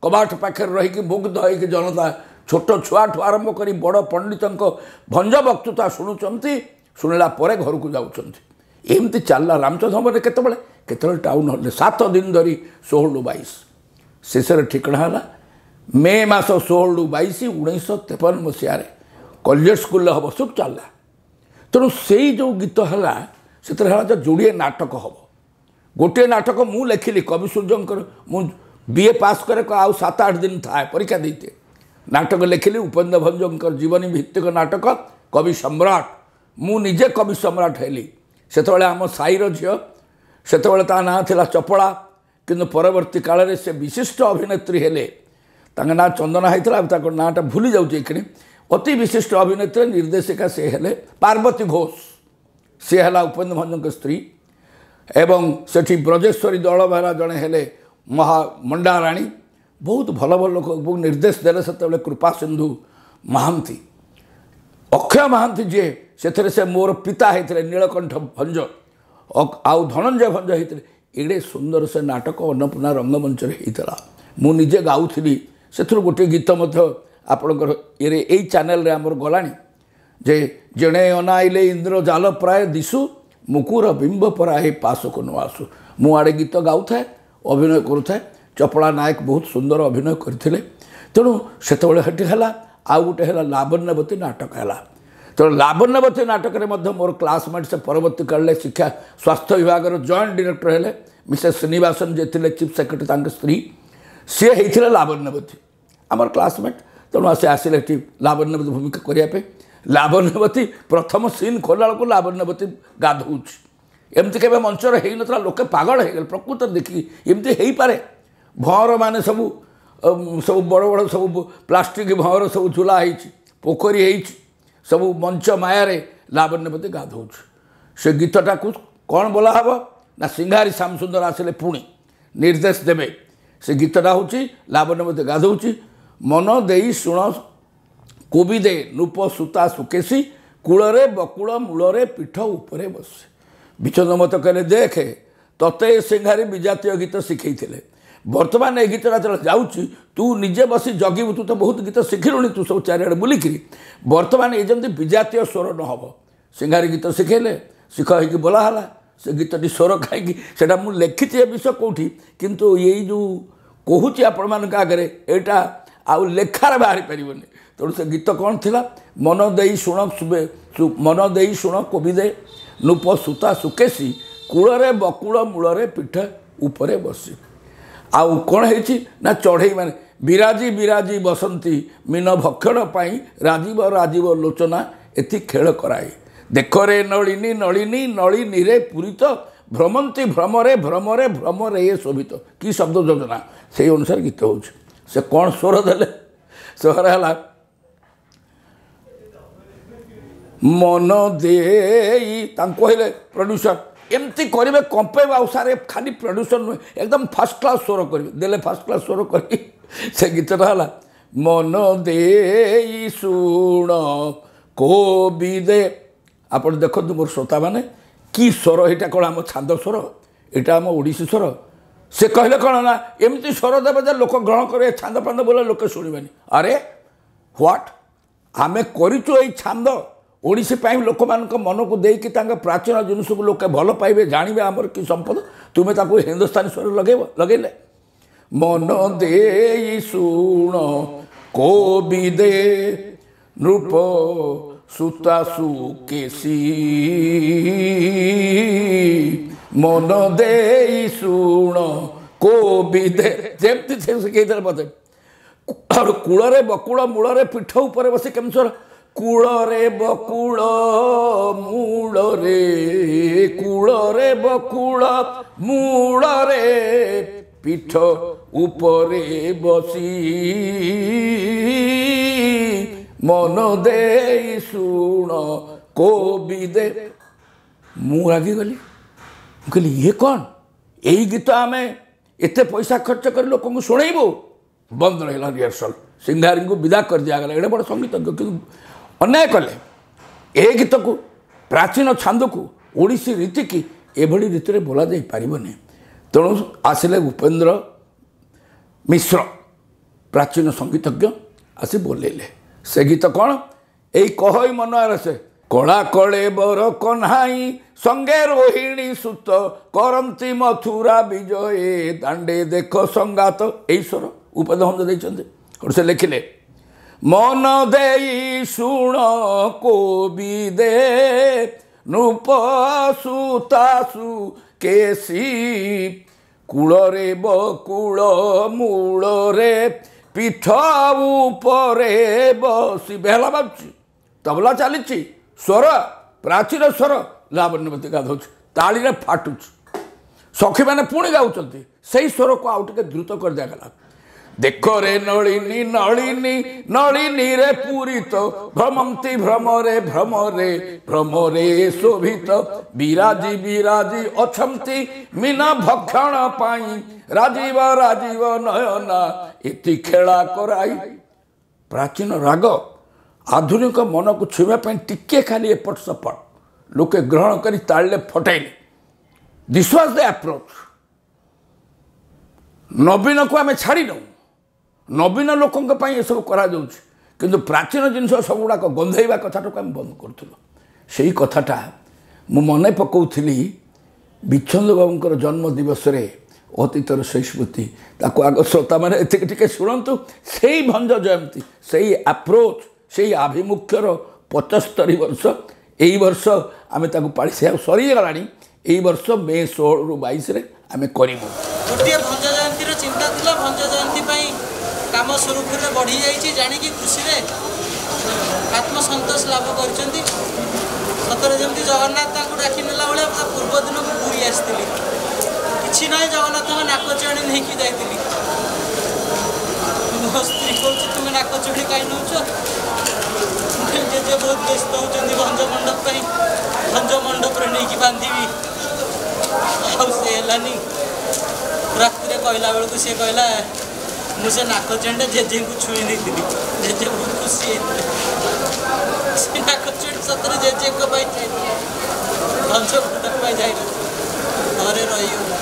कबाट पाखे रहीकि मुग्ध हो जनता छोट छुआ ठू आरंभ कर बड़ पंडित भंज वक्तृता शुणुंट शुणिला घर को जामती चलला रामचंद्र भवन केतबले टाउन हल 7 दिन धरी 16-22 शेष ठिकणा है मे मास 16-22 1953 मसीह कॉलेज स्कूल हम सब चलला तेणु से जो गीत है से जोड़े नाटक हम गोटे नाटक मु लिखिली कवि सूर्यंकर मु बीए पास करे आउ 7-8 दिन थाए परीक्षा देते नाटक लिखिली उपेन्द्र भंजकर जीवनी भित्तिक नाटक कवि सम्राट मु निजे कवि सम्राट हेली से आम साईर झील से ना थिला चपड़ा किंतु परवर्ती काल में से विशिष्ट अभिनेत्री हेले ना चंदना होता नाटा भूली जाऊँगी अति विशिष्ट अभिनेत्री निर्देशिका से हेले पार्वती घोष सी है उपेन्द्र भंजक स्त्री एवं सेठी ब्रजेश्वरी दल बेहरा जड़े हेले मंडाराणी बहुत भल भल लोक निर्देश देले से कृपा सिंधु महांती अक्षय महांती जी से मोर पिता होते नीलकंठ भंज आउ धनंजय भंज होते एड़े सुंदर से नाटक अन्नपूर्णा रंगमंच होता मुझे गाँवली से गोटे गीत आपणकर ये चैनल आमर गलानी जे जड़े अनाइले इंद्र जाल प्राय दिशु मुकुर बिंब पराए पासक न आसु मुआड़े गीत गाऊ था अभिनय करुए चपड़ा नायक बहुत सुंदर अभिनय करते तेणु से आउ गोटे है लावण्यवती नाटक है तेणु लावण्यवती नाटक मोर क्लासमेट से परवर्ती काल शिक्षा स्वास्थ्य विभाग जॉइंट डायरेक्टर हेले मिसेस श्रीनिवासन जे थे चीफ सेक्रेटरी स्त्री सी होते लावण्यवती आमर क्लासमेट तेणु से आसिले लावण्यवती भूमिका करने ଲାବଣ୍ୟବତୀ ପ୍ରଥମ ସିନ୍ ଖୋଲା ବେଳକୁ ଲାବଣ୍ୟବତୀ ଗାଧୋଉଛି। ଏମିତି କେବେ ମଞ୍ଚରେ ହେଇନଥିଲା, ଲୋକେ ପାଗଳ ହେଇଗଲେ ପ୍ରକୃତରେ ଦେଖିକି ଏମିତି ହେଇପାରେ। ଭଅଁର ମାନେ ସବୁ ସବୁ ବଡ଼ ବଡ଼ ସବୁ ପ୍ଲାଷ୍ଟିକ ଭଅଁର ସବୁ ଝୁଲା ହେଇଛି, ପୋଖରୀ ହେଇଛି, ସବୁ ମଞ୍ଚ ମାୟାରେ ଲାବଣ୍ୟବତୀ ଗାଧୋଉଛି। ସେ ଗୀତଟାକୁ କ'ଣ ବୋଲା ହେବ ନା ସିଙ୍ଗାରୀ ଶ୍ୟାମସୁନ୍ଦର ଆସିଲେ ପୁଣି ନିର୍ଦ୍ଦେଶ ଦେବେ। ସେ ଗୀତଟା ହେଉଛି ଲାବଣ୍ୟବତୀ ଗାଧୋଉଛି। ମନ ଦେଇ ଶୁଣ କୋବିଦେ ନୂପ ସୂତା ସୁକେଶୀ, କୂଳରେ ବକୁଳ ମୂଳରେ ପୀଠ ଉପରେ ବସେ। ବିଚ୍ଛନ୍ଦ ମତ କହିଲେ ଦେଖେ ତତେ ସିଙ୍ଗାରୀ ବିଜାତୀୟ ଗୀତ ଶିଖେଇଥିଲେ, ବର୍ତ୍ତମାନ ଏ ଗୀତଟା ଯେତେବେଳେ ଯାଉଛି ତୁ ନିଜେ ବସି ଜଗିବୁ। ତୁ ତ ବହୁତ ଗୀତ ଶିଖିଲୁଣି, ତୁ ସବୁ ଚାରିଆଡ଼େ ବୁଲିକିରି। ବର୍ତ୍ତମାନ ଏ ଯେମିତି ବିଜାତୀୟ ସ୍ୱର ନ ହେବ। ସିଙ୍ଗାରୀ ଗୀତ ଶିଖେଇଲେ, ଶିଖ ହେଇକି ବୋଲା ହେଲା। ସେ ଗୀତଟି ସ୍ୱର ଖାଇକି ସେଇଟା ମୁଁ ଲେଖିଛି ଏ ବିଷୟ କେଉଁଠି, କିନ୍ତୁ ଏଇ ଯେଉଁ କହୁଛି ଆପଣମାନଙ୍କ ଆଗରେ ଏଇଟା ଆଉ ଲେଖାରେ ବାହାରି ପାରିବନି। ତେଣୁ ସେ ଗୀତ କ'ଣ ଥିଲା? ମନ ଦେଇ ଶୁଣ କୋବିଦେ ନୂପ ସୂତା ସୁକେଶୀ, କୂଳରେ ବକୁଳ ମୂଳରେ ପୀଠ ଉପରେ ବସି। ଆଉ କ'ଣ ହେଇଛି ନା ଚଢ଼େଇ ମାନେ ବିରାଜି ବିରାଜି ବସନ୍ତି, ମୀନ ଭକ୍ଷଣ ପାଇଁ ରାଜୀବ ରାଜୀବ ଲୋଚନା ଏଥି ଖେଳ କରାଏ। ଦେଖରେ ନଳିନୀ ନଳିନୀ ନଳିନୀରେ ପୂରିତ, ଭ୍ରମନ୍ତି ଭ୍ରମରେ ଭ୍ରମରେ ଭ୍ରମରେ ଏ ଶୋଭିତ। କି ଶବ୍ଦ ଯୋଜନା, ସେଇ ଅନୁସାରେ ଗୀତ ହେଉଛି। ସେ କ'ଣ ସ୍ୱର ଦେଲେ? ସ୍ୱର ହେଲା ମନ ଦେଇ। ତାଙ୍କୁ କହିଲେ ପ୍ରଡ୍ୟୁସର ଏମିତି କରିବେ, କମ୍ପେଇବା ଆଉ ସାରେ ଖାଲି ପ୍ରଡ୍ୟୁସର ନୁହେଁ, ଏକଦମ ଫାର୍ଷ୍ଟ କ୍ଲାସ୍ ସ୍ୱର କରିବେ। ଦେଲେ ଫାର୍ଷ୍ଟ କ୍ଲାସ୍ ସ୍ୱର କରି ସେ ଗୀତଟା ହେଲା ମନ ଦେଇ ଶୁଣ କୋବିଦେ। ଆପଣ ଦେଖନ୍ତୁ ମୋର ଶ୍ରୋତାମାନେ, କି ସ୍ୱର ଏଇଟା? କ'ଣ ଆମ ଛାନ୍ଦ ସ୍ୱର? ଏଇଟା ଆମ ଓଡ଼ିଶୀ ସ୍ୱର। ସେ କହିଲେ କ'ଣ ନା ଏମିତି ସ୍ୱର ଦେବେ ଯେ ଲୋକ ଗ୍ରହଣ କରିବେ, ଛାନ୍ଦ ଫାନ୍ଦ ବୋଲେ ଲୋକେ ଶୁଣିବେନି। ଆରେ ହ୍ୱାଟ୍, ଆମେ କରିଛୁ ଏଇ ଛାନ୍ଦ ଓଡ଼ିଶୀ ପାଇଁ, ଲୋକମାନଙ୍କ ମନକୁ ଦେଇକି ତାଙ୍କ ପ୍ରାଚୀନ ଜିନିଷକୁ ଲୋକେ ଭଲ ପାଇବେ, ଜାଣିବେ ଆମର କି ସମ୍ପଦ। ତୁମେ ତାକୁ ହିନ୍ଦୁସ୍ତାନୀ ସ୍ୱର ଲଗେଇଲେ। ମନ ଦେଇ ଶୁଣ କୋବିଦେ ନୃପ ସୂତା ସୁକେଶୀ, ମନ ଦେଇ ଶୁଣ କୋବିଦେ। ଯେମିତି ସେ ଶିଖେଇଥିଲେ ମୋତେ। କୂଳରେ ବକୁଳ ମୂଳରେ ପୀଠ ଉପରେ ବସି କେମିତି ସ୍ୱର? କୂଳରେ ବକୁଳ ମୂଳରେ, କୂଳରେ ବକୁଳ ମୂଳରେ ପୀଠ ଉପରେ ବସି, ମନ ଦେଇ ଶୁଣ କୋବିଦେ। ମୁଁ ରାଗିଗଲି। ମୁଁ କହିଲି ଇଏ କ'ଣ? ଏଇ ଗୀତ ଆମେ ଏତେ ପଇସା ଖର୍ଚ୍ଚ କରି ଲୋକଙ୍କୁ ଶୁଣେଇବୁ? ବନ୍ଦ ରହିଲା ରିହର୍ସଲ୍। ସିଙ୍ଗାରୀଙ୍କୁ ବିଦା କରିଦିଆଗଲା। ଏଡ଼େ ବଡ଼ ସଙ୍ଗୀତଜ୍ଞ କିନ୍ତୁ ଅନ୍ୟାୟ କଲେ। ଏ ଗୀତକୁ, ପ୍ରାଚୀନ ଛାନ୍ଦକୁ, ଓଡ଼ିଶୀ ରୀତିକି ଏଭଳି ରୀତିରେ ବୋଲା ଯାଇପାରିବନି। ତେଣୁ ଆସିଲେ ଉପେନ୍ଦ୍ର ମିଶ୍ର, ପ୍ରାଚୀନ ସଙ୍ଗୀତଜ୍ଞ, ଆସି ବୋଲେଇଲେ। ସେ ଗୀତ କ'ଣ? ଏଇ କହଇ ମନ ଆରସେ। କଳା କଳେ ବର କହ୍ନାଇ ସଙ୍ଗେ ରୋହିଣୀ ସୁତ, କରନ୍ତି ମଥୁରା ବିଜୟ ଦାଣ୍ଡେ ଦେଖ ସଙ୍ଗାତ। ଏଇ ସ୍ୱର ଉପେନ୍ଦ୍ର ଭଞ୍ଜ ଦେଇଛନ୍ତି। ସେ ଲେଖିଲେ ମନ ଦେଇ ଶୁଣ କୋବିଦେ ନୃପ ସୂତା ସୁକେଶୀ, କୂଳରେ ବକୁଳ ମୂଳରେ ପୀଠ ଉପରେ ବସି। ବେହଲା ବାଜୁଛି, ତବଲା ଚାଲିଛି, ସ୍ୱର ପ୍ରାଚୀନ ସ୍ୱର। ଲାବଣ୍ୟବତୀ ଗାଧୋଉଛି, ତାଳିରେ ଫାଟୁଛି। ସଖୀମାନେ ପୁଣି ଗାଉଛନ୍ତି। ସେଇ ସ୍ୱରକୁ ଆଉ ଟିକେ ଦ୍ରୁତ କରିଦିଆଗଲା। ଦେଖରେ ନଳିନୀ ନଳିନୀ ନଳିନୀରେ ପୂରିତ, ଭ୍ରମନ୍ତି ଭ୍ରମରେ ଭ୍ରମରେ ଭ୍ରମରେ ଶୋଭିତ, ବିରାଜି ବିରାଜି ଅଛନ୍ତି ମୀନ ଭକ୍ଷଣ ପାଇଁ, ରାଜୀବ ରାଜୀବ ନୟନା ଏତି ଖେଳା କରାଇ। ପ୍ରାଚୀନ ରାଗ ଆଧୁନିକ ମନକୁ ଛୁଇଁବା ପାଇଁ ଟିକେ ଖାଲି ଏପଟ ସେପଟ ଲୋକେ ଗ୍ରହଣ କରି ତାଳିରେ ଫଟାଇଲେ। This was the approach. ନବୀନକୁ ଆମେ ଛାଡ଼ିନୁ, ନବୀନ ଲୋକଙ୍କ ପାଇଁ ଏସବୁ କରାଯାଉଛି, କିନ୍ତୁ ପ୍ରାଚୀନ ଜିନିଷ ସବୁଗୁଡ଼ାକ ଗନ୍ଧେଇବା କଥାଟାକୁ ଆମେ ବନ୍ଦ କରୁଥିଲୁ। ସେଇ କଥାଟା ମୁଁ ମନେ ପକାଉଥିଲି ବିଚ୍ଛନ୍ଦ ବାବୁଙ୍କର ଜନ୍ମ ଦିବସରେ। ଅତୀତର ସେଇ ସ୍ମୃତି, ତାକୁ ଆଗ ଶ୍ରୋତାମାନେ ଏତିକି ଟିକେ ଶୁଣନ୍ତୁ। ସେଇ ଭଞ୍ଜ ଜୟନ୍ତୀ, ସେଇ ଆପ୍ରୋଚ୍, ସେଇ ଆଭିମୁଖ୍ୟର 75 ବର୍ଷ ଏଇ ବର୍ଷ ଆମେ ତାକୁ ପାଳି। ସେ ଆଉ ସରିଗଲାଣି। ଏଇ ବର୍ଷ ମେ 16ରୁ 22ରେ ଆମେ କରିବୁ। ଗୋଟିଏ ଭଞ୍ଜ ଜୟନ୍ତୀର ଚିନ୍ତା ଥିଲା, ଭଞ୍ଜ ଜୟନ୍ତୀ ପାଇଁ କାମ ସୁରୁଖୁରୁରେ ବଢ଼ି ଯାଇଛି ଜାଣିକି ଖୁସିରେ आत्मसंतोष लाभ कर सतरे जमी जगन्नाथ डाकी नेला भाई पूर्व दिन को पूरी आसती कि ना जगन्नाथ नाक चेणी नहीं कि जाइली मो स्त्री कह तुम नाक चेणी कहीं नौ जेजे बहुत व्यस्त होती भंज मंडप भंज मंडप नहीं बांधि आलानी रात कहला बेलू सी कहला मुझे नाक चेणीटा जेजे को छुई नहीं जेजे बहुत खुशी से नाक चेणी सतरे जेजे को भंज मंडप जाए घरे रही